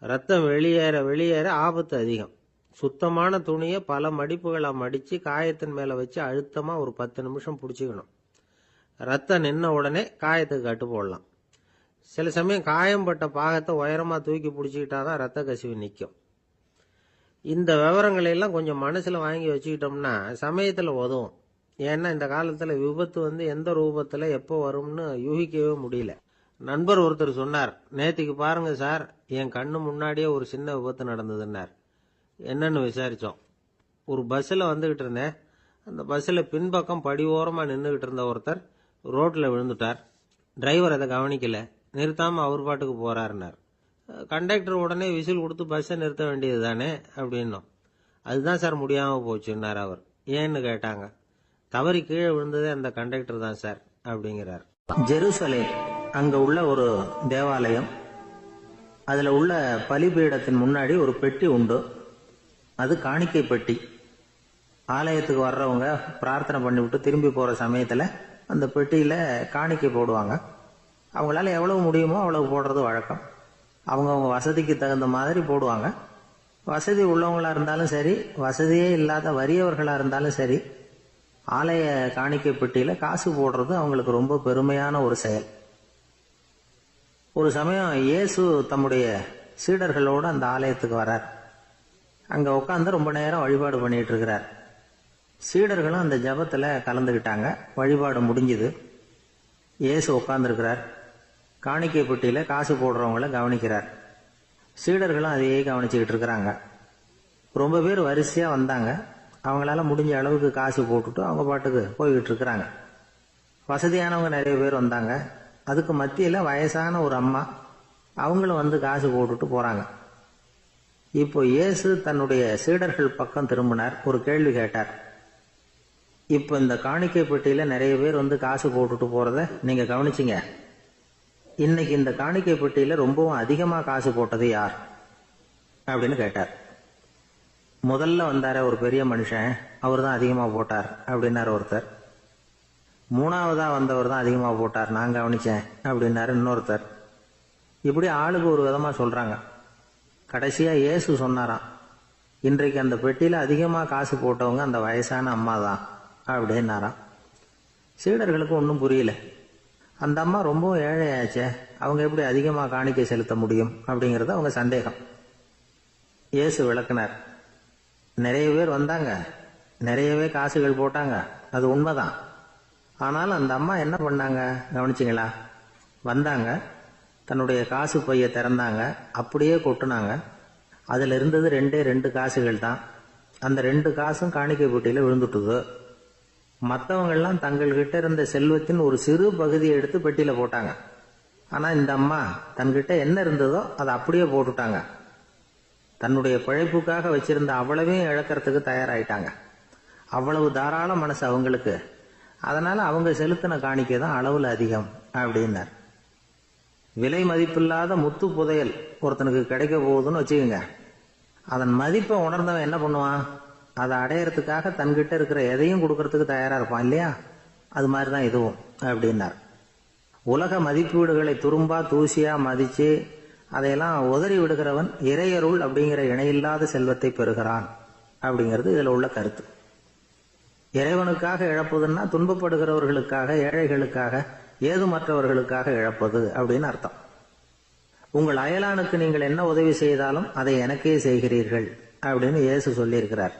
ரத்தம் வெளியேற வெளியேற ஆபத்து அதிகம். சுத்தமான துணியை பல மடிப்புகளை மடித்து காயத்தின் மேலே வச்சு அழுத்தமாக ஒரு 10 நிமிஷம் பிடிச்சிக்கணும். ரத்தம் நின்ன உடனே காயத்துக்கு கட்டு போடலாம். சில சமயம் காயம்பட்ட பாகத்தை உயரமாக தூக்கி பிடிச்சிக்கிட்டா தான் ரத்த கசிவு நிற்கும். இந்த விவரங்களை எல்லாம் கொஞ்சம் மனசில் வாங்கி வச்சுக்கிட்டோம்னா சமயத்தில் உதவும். ஏன்னா இந்த காலத்தில் விபத்து எந்த ரூபத்தில் எப்போ வரும்னு யூகிக்கவே முடியல. நண்பர் ஒருத்தர் சொன்னார், நேற்றுக்கு பாருங்க சார், என் கண்ணு முன்னாடியே ஒரு சின்ன விபத்து நடந்ததுன்னார். என்னன்னு விசாரித்தோம். ஒரு பஸ்ஸில் வந்துக்கிட்டு இருந்தேன். அந்த பஸ்ஸில் பின்பக்கம் படி ஓரமாக நின்றுக்கிட்டு இருந்த ஒருத்தர் ரோட்டில் விழுந்துட்டார். டிரைவர் அதை கவனிக்கல, நிறுத்தாமல் அவர் பாட்டுக்கு போகிறாருன்னார். கண்டக்டர் உடனே விசில் கொடுத்து பஸ்ஸை நிறுத்த வேண்டியது தானே அப்படின்னோம். அதுதான் சார் முடியாமல் போச்சுன்னார் அவர். ஏன்னு கேட்டாங்க. தவறி கீழே விழுந்ததே அந்த கண்டக்டர் தான் சார் அப்படிங்கிறார். ஜெருசலேம் அங்க உள்ள ஒரு தேவாலயம், அதுல உள்ள பலிபீடத்தின் முன்னாடி ஒரு பெட்டி உண்டு. அது காணிக்கை பெட்டி. ஆலயத்துக்கு வர்றவங்க பிரார்த்தனை பண்ணிவிட்டு திரும்பி போற சமயத்துல அந்த பெட்டியில காணிக்கை போடுவாங்க. அவங்களால எவ்வளவு முடியுமோ அவ்வளவு போடுறது வழக்கம். அவங்கவுங்க வசதிக்கு தகுந்த மாதிரி போடுவாங்க. வசதி உள்ளவங்களா இருந்தாலும் சரி, வசதியே இல்லாத வறியவர்களா இருந்தாலும் சரி, ஆலய காணிக்கை பெட்டியில காசு போடுறது அவங்களுக்கு ரொம்ப பெருமையான ஒரு செயல். ஒரு சமயம் இயேசு தம்முடைய சீடர்களோடு அந்த ஆலயத்துக்கு வரார். அங்க உட்காந்து ரொம்ப நேரம் வழிபாடு பண்ணிட்டு இருக்கிறார். சீடர்களும் அந்த ஜபத்துல கலந்துக்கிட்டாங்க. வழிபாடு முடிஞ்சுது. இயேசு உட்கார்ந்துருக்கிறார். காணிக்கை பெட்டியில காசு போடுறவங்கள கவனிக்கிறார். சீடர்களும் அதையே கவனிச்சுக்கிட்டு இருக்கிறாங்க. ரொம்ப பேர் வரிசையா வந்தாங்க. அவங்களால முடிஞ்ச அளவுக்கு காசு போட்டுட்டு அவங்க பாட்டுக்கு போய்கிட்டு இருக்கிறாங்க. வசதியானவங்க நிறைய பேர் வந்தாங்க. அதுக்கு மத்தியில் வயசான ஒரு அம்மா, அவங்களும் காசு போட்டுட்டு போறாங்க. இப்போ இயேசு தன்னுடைய சீடர்கள் பக்கம் திரும்பினார். ஒரு கேள்வி கேட்டார். இப்போ இந்த காணிக்கை பெட்டியில நிறைய பேர் காசு போட்டுட்டு போறத நீங்க கவனிச்சிங்க. இன்னைக்கு இந்த காணிக்கை பெட்டியில ரொம்பவும் அதிகமா காசு போட்டது யார் அப்படின்னு கேட்டார். முதல்ல வந்தார ஒரு பெரிய மனுஷன், அவர் தான் அதிகமா போட்டார் அப்படின்னாரு ஒருத்தர். 3வதா வந்தவர் தான் அதிகமா போட்டார், நான் கவனிச்சேன் அப்படின்னாரு இன்னொருத்தர். இப்படி ஆளுக்கு ஒரு விதமா சொல்றாங்க. கடைசியா இயேசு சொன்னாராம், இன்றைக்கு அந்த பெட்டியில அதிகமா காசு போட்டவங்க அந்த வயசான அம்மா தான் அப்படின்னாராம். சீடர்களுக்கு ஒன்றும் புரியல. அந்த அம்மா ரொம்ப ஏழையாச்சே, அவங்க எப்படி அதிகமா காணிக்கை செலுத்த முடியும் அப்படிங்கறது அவங்க சந்தேகம். இயேசு விளக்குனார். நிறைய பேர் வந்தாங்க, நிறையவே காசுகள் போட்டாங்க, அது உண்மைதான். ஆனால் அந்த அம்மா என்ன பண்ணாங்க கவனிச்சிங்களா? வந்தாங்க, தன்னுடைய காசு பைய திறந்தாங்க, அப்படியே கொட்டுனாங்க. அதுல இருந்தது 2 காசுகள் தான். அந்த 2 காசும் காணிக்கை பெட்டியில விழுந்துட்டுது. மற்றவங்கெல்லாம் தங்கள்கிட்ட இருந்த செல்வத்தின் ஒரு சிறு பகுதியை எடுத்து பெட்டியில போட்டாங்க. ஆனா இந்த அம்மா தன்கிட்ட என்ன இருந்ததோ அதை அப்படியே போட்டுட்டாங்க. தன்னுடைய பிழைப்புக்காக வச்சிருந்த அவ்வளவையும் இழக்கிறதுக்கு தயாராயிட்டாங்க. அவ்வளவு தாராள மனசு அவங்களுக்கு. அதனால அவங்க செலுத்தின காணிக்கை தான் அளவுல அதிகம் அப்படின்னார். விலை மதிப்பில்லாத முத்து புதையல் ஒருத்தனுக்கு கிடைக்க போகுதுன்னு வச்சுக்கோங்க. அதன் மதிப்பை உணர்ந்தவன் என்ன பண்ணுவான்? அதை அடையறதுக்காக தன்கிட்ட இருக்கிற எதையும் கொடுக்கறதுக்கு தயாரா இருப்பான் இல்லையா? அது மாதிரிதான் இதுவும் அப்படின்னார். உலக மதிப்பீடுகளை துரும்பா தூசியா மதிச்சு அதையெல்லாம் உதறி விடுகிறவன் இறையருள் அப்படிங்கிற இணையில்லாத செல்வத்தை பெறுகிறான் அப்படிங்கிறது இதுல உள்ள கருத்து. இறைவனுக்காக இழப்பதுன்னா துன்பப்படுகிறவர்களுக்காக, ஏழைகளுக்காக, ஏதுமற்றவர்களுக்காக இழப்பது அப்படின்னு அர்த்தம். உங்கள் அயலானுக்கு நீங்கள் என்ன உதவி செய்தாலும் அதை எனக்கே செய்கிறீர்கள் அப்படின்னு இயேசு சொல்லியிருக்கிறார்.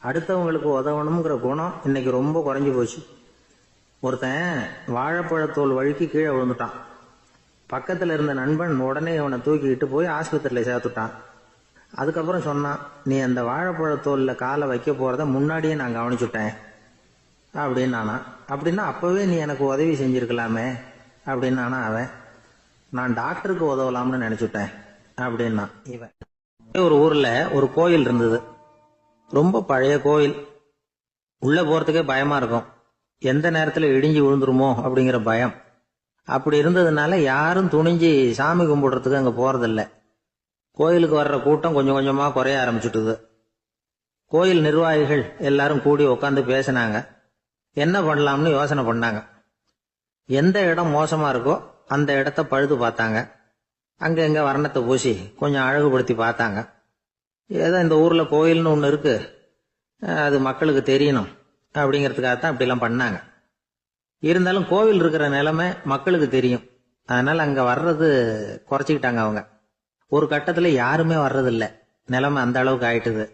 அடுத்தவங்களுக்கு உதவணுங்கிற குணம் இன்னைக்கு ரொம்ப குறைஞ்சு போச்சு. ஒருத்தன் வாழைப்பழத்தோல் வழுக்கி கீழே விழுந்துட்டான். பக்கத்துல இருந்த நண்பன் உடனே அவனை தூக்கிக்கிட்டு போய் ஆஸ்பத்திரியில சேர்த்துட்டான். அதுக்கப்புறம் சொன்னான், நீ அந்த வாழைப்பழத்தோல்ல காலை வைக்க போறத முன்னாடியே நான் கவனிச்சுட்டேன் அப்படின்னானா. அப்படின்னா அப்பவே நீ எனக்கு உதவி செஞ்சிருக்கலாமே அப்படின்னானா அவன். நான் டாக்டருக்கு உதவலாம்னு நினைச்சுட்டேன் அப்படின்னா இவன். ஒரு ஊர்ல ஒரு கோயில் இருந்தது. ரொம்ப பழைய கோயில். உள்ள போறதுக்கே பயமா இருக்கும். எந்த நேரத்துல இடிஞ்சு விழுந்துருமோ அப்படிங்கிற பயம். அப்படி இருந்ததுனால யாரும் துணிஞ்சு சாமி கும்பிடுறதுக்கு அங்க போறதில்ல. கோயிலுக்கு வர்ற கூட்டம் கொஞ்சம் கொஞ்சமா குறைய ஆரம்பிச்சுட்டுது. கோயில் நிர்வாகிகள் எல்லாரும் கூடி உட்காந்து பேசினாங்க. என்ன பண்ணலாம்னு யோசனை பண்ணாங்க. எந்த இடம் மோசமா இருக்கோ அந்த இடத்த பழுது பார்த்தாங்க. அங்க எங்க வர்ணத்தை பூசி கொஞ்சம் அழகுபடுத்தி பார்த்தாங்க. ஏதோ இந்த ஊர்ல கோயில்னு ஒண்ணு இருக்கு, அது மக்களுக்கு தெரியணும் அப்படிங்கிறதுக்காகத்தான் இப்படிலாம் பண்ணாங்க. இருந்தாலும் கோவில் இருக்கிற நிலைமை மக்களுக்கு தெரியும். அதனால அங்க வர்றது குறைச்சிக்கிட்டாங்க அவங்க. ஒரு கட்டத்துல யாருமே வர்றதில்ல. நிலைமை அந்த அளவுக்கு ஆயிட்டுது.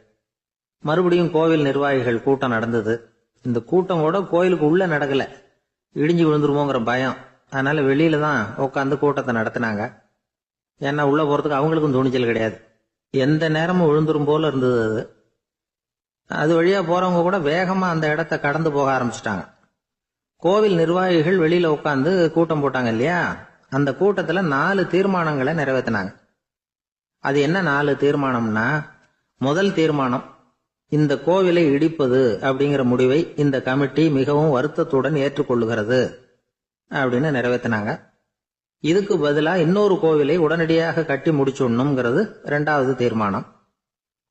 மறுபடியும் கோவில் நிர்வாகிகள் கூட்டம் நடந்தது. இந்த கூட்டம் கூட கோயிலுக்கு உள்ள நடக்கல. இடிஞ்சு விழுந்துருமோங்கிற பயம். அதனால வெளியில தான் உட்காந்து கூட்டத்தை நடத்தினாங்க. ஏன்னா உள்ள போறதுக்கு அவங்களுக்கும் துணிச்சல் கிடையாது. எந்த நேரமும் விழுந்துரும் போல இருந்தது அது. அது வழியா போறவங்க கூட வேகமா அந்த இடத்த கடந்து போக ஆரம்பிச்சுட்டாங்க. கோவில் நிர்வாகிகள் வெளியில உட்காந்து கூட்டம் போட்டாங்க இல்லையா? அந்த கூட்டத்துல 4 தீர்மானங்களை நிறைவேற்றினாங்க. அது என்ன 4 தீர்மானம்னா, முதல் தீர்மானம், இந்த கோவிலை இடிப்பது அப்படிங்கிற முடிவை இந்த கமிட்டி மிகவும் வருத்தத்துடன் ஏற்றுக்கொள்ளுகிறது அப்படின்னு நிறைவேற்றினாங்க. இதுக்கு பதிலா இன்னொரு கோவிலை உடனடியாக கட்டி முடிச்சுடணுங்கிறது 2வது தீர்மானம்.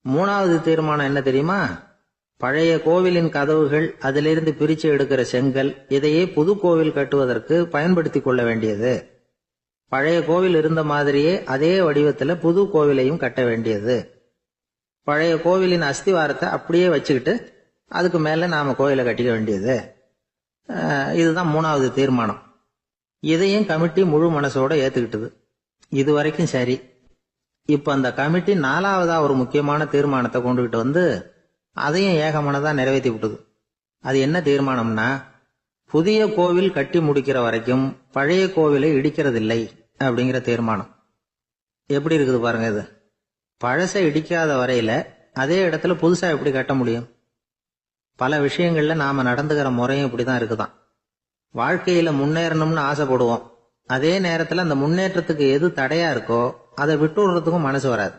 3வது தீர்மானம் என்ன தெரியுமா? பழைய கோவிலின் கதவுகள், அதிலிருந்து பிரிச்சு எடுக்கிற செங்கல், இதையே புது கோவில் கட்டுவதற்கு பயன்படுத்தி கொள்ள வேண்டியது. பழைய கோவில் இருந்த மாதிரியே அதே வடிவத்துல புது கோவிலையும் கட்ட வேண்டியது. பழைய கோவிலின் அஸ்திவாரத்தை அப்படியே வச்சுக்கிட்டு அதுக்கு மேல நாம கோவிலை கட்டிக்க வேண்டியது. இதுதான் 3வது தீர்மானம். இதையும் கமிட்டி முழு மனசோட ஏத்துக்கிட்டது. இது வரைக்கும் சரி. இப்ப அந்த கமிட்டி 4வதா ஒரு முக்கியமான தீர்மானத்தை கொண்டுகிட்டு வந்து அதையும் ஏகமனதா நிறைவேற்றி விட்டது. அது என்ன தீர்மானம்னா, புதிய கோவில் கட்டி முடிக்கிற வரைக்கும் பழைய கோவிலை இடிக்கிறதில்லை அப்படிங்கிற தீர்மானம். எப்படி இருக்குது பாருங்க இது. பழசை இடிக்காத வரையில அதே இடத்துல புதுசா எப்படி கட்ட முடியும்? பல விஷயங்கள்ல நாம நடந்துகிற முறையும் இப்படிதான் இருக்குதான். வாழ்க்கையில முன்னேறணும்னு ஆசைப்படுவோம். அதே நேரத்துல அந்த முன்னேற்றத்துக்கு எது தடையா இருக்கோ அதை விட்டு விடுறதுக்கும் மனசு வராது.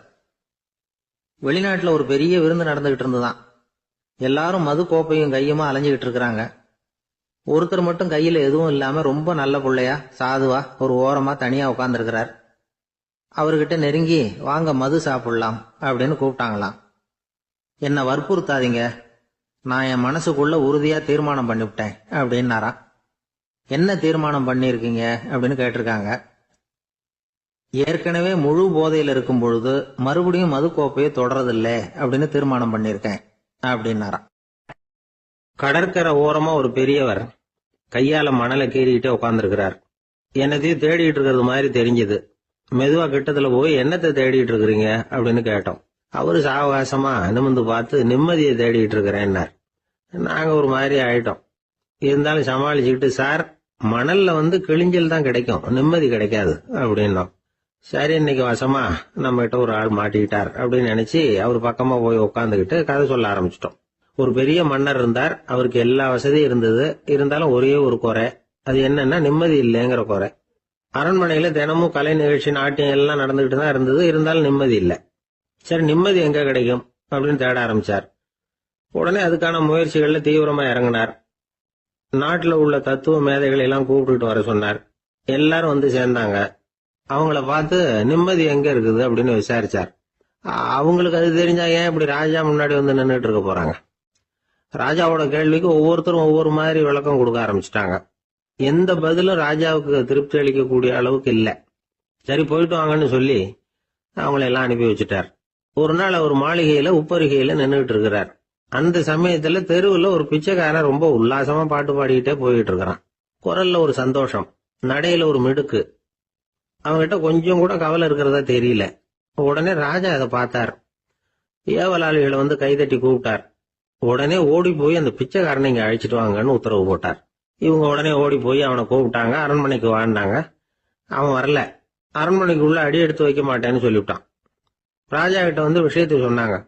வெளிநாட்டுல ஒரு பெரிய விருந்து நடந்துகிட்டு இருந்துதான். எல்லாரும் மது கோப்பையும் கையுமா அலைஞ்சுகிட்டு இருக்கிறாங்க. ஒருத்தர் மட்டும் கையில எதுவும் இல்லாம ரொம்ப நல்ல பிள்ளையா சாதுவா ஒரு ஓரமா தனியா உட்கார்ந்து இருக்கிறார். அவர்கிட்ட நெருங்கி வாங்க மது சாப்பிடலாம் அப்படின்னு கூப்பிட்டாங்களாம். என்ன வற்புறுத்தாதீங்க, நான் என் மனசுக்குள்ள உறுதியா தீர்மானம் பண்ணிவிட்டேன் அப்படின்னாராம். என்ன தீர்மானம் பண்ணிருக்கீங்க அப்படின்னு கேட்டிருக்காங்க. ஏற்கனவே முழு போதையில் இருக்கும் பொழுது மறுபடியும் மது கோப்பையை தொடறதில்ல அப்படின்னு தீர்மானம் பண்ணிருக்கேன் அப்படின்னாராம். கடற்கரை ஓரமா ஒரு பெரியவர் கையால மணலை கீறிக்கிட்டே உட்காந்துருக்கிறார். என்னத்தையும் தேடிட்டு இருக்கிறது மாதிரி தெரிஞ்சது. மெதுவா கிட்டத்துல போய் என்னத்தை தேடிட்டு இருக்கிறீங்க அப்படின்னு கேட்டோம். அவரு சாவகாசமா நிமிந்து பார்த்து நிம்மதியை தேடிட்டு இருக்கிறேன்னார். நாங்க ஒரு மாதிரி ஆயிட்டோம். இருந்தாலும் சமாளிச்சுக்கிட்டு, சார் மணல்ல கிழிஞ்சல் தான் கிடைக்கும், நிம்மதி கிடைக்காது அப்படின்னோம். சரி, இன்னைக்கு வசமா நம்ம கிட்ட ஒரு ஆள் மாட்டிக்கிட்டார் அப்படின்னு நினைச்சு அவர் பக்கமா போய் உட்காந்துக்கிட்டு கதை சொல்ல ஆரம்பிச்சிட்டோம். ஒரு பெரிய மன்னர் இருந்தார். அவருக்கு எல்லா வசதியும் இருந்தது. இருந்தாலும் ஒரே ஒரு குறை. அது என்னன்னா நிம்மதி இல்லைங்கிற குறை. அரண்மனையில தினமும் கலை நிகழ்ச்சி, நாட்டியம் எல்லாம் நடந்துகிட்டு தான் இருந்தது. இருந்தாலும் நிம்மதி இல்லை. சரி, நிம்மதி எங்க கிடைக்கும் அப்படின்னு தேட ஆரம்பிச்சார். உடனே அதுக்கான முயற்சிகள்ல தீவிரமா இறங்கினார். நாட்டுல உள்ள தத்துவ மேதைகளை எல்லாம் கூப்பிட்டுட்டு வர சொன்னார். எல்லாரும் வந்து சேர்ந்தாங்க. அவங்கள பார்த்து நிம்மதி எங்க இருக்குது அப்படின்னு விசாரிச்சார். அவங்களுக்கு அது தெரிஞ்சா ஏன் இப்படி ராஜா முன்னாடி வந்து நின்றுட்டு இருக்க போறாங்க? ராஜாவோட கேள்விக்கு ஒவ்வொருத்தரும் ஒவ்வொரு மாதிரி விளக்கம் கொடுக்க ஆரம்பிச்சிட்டாங்க. எந்த பதிலும் ராஜாவுக்கு திருப்தி அளிக்கக்கூடிய அளவுக்கு இல்ல. சரி, போயிட்டு வாங்கன்னு சொல்லி அவங்கள எல்லாம் அனுப்பி வச்சுட்டார். ஒரு நாள் அவர் மாளிகையில உப்பரிகையில நின்றுட்டு இருக்கிறார். அந்த சமயத்துல தெருவுல ஒரு பிச்சைக்காரன் ரொம்ப உல்லாசமா பாட்டு பாடிக்கிட்டே போயிட்டு இருக்கிறான். குரல்ல ஒரு சந்தோஷம், நடையில ஒரு மிடுக்கு. அவன்கிட்ட கொஞ்சம் கூட கவலை இருக்கிறதா தெரியல. உடனே ராஜா அதை பார்த்தார். ஏவலாளிகளை கைதட்டி கூப்பிட்டார். உடனே ஓடி போய் அந்த பிச்சைக்காரனை இங்க அழைச்சிட்டு வாங்கன்னு உத்தரவு போட்டார். இவங்க உடனே ஓடி போய் அவனை கூப்பிட்டாங்க. அரண்மனைக்கு வாழ்ந்தாங்க. அவன் வரல. அரண்மனைக்கு உள்ள அடி எடுத்து வைக்க மாட்டேன்னு சொல்லிவிட்டான். ராஜா கிட்ட விஷயத்தை சொன்னாங்க.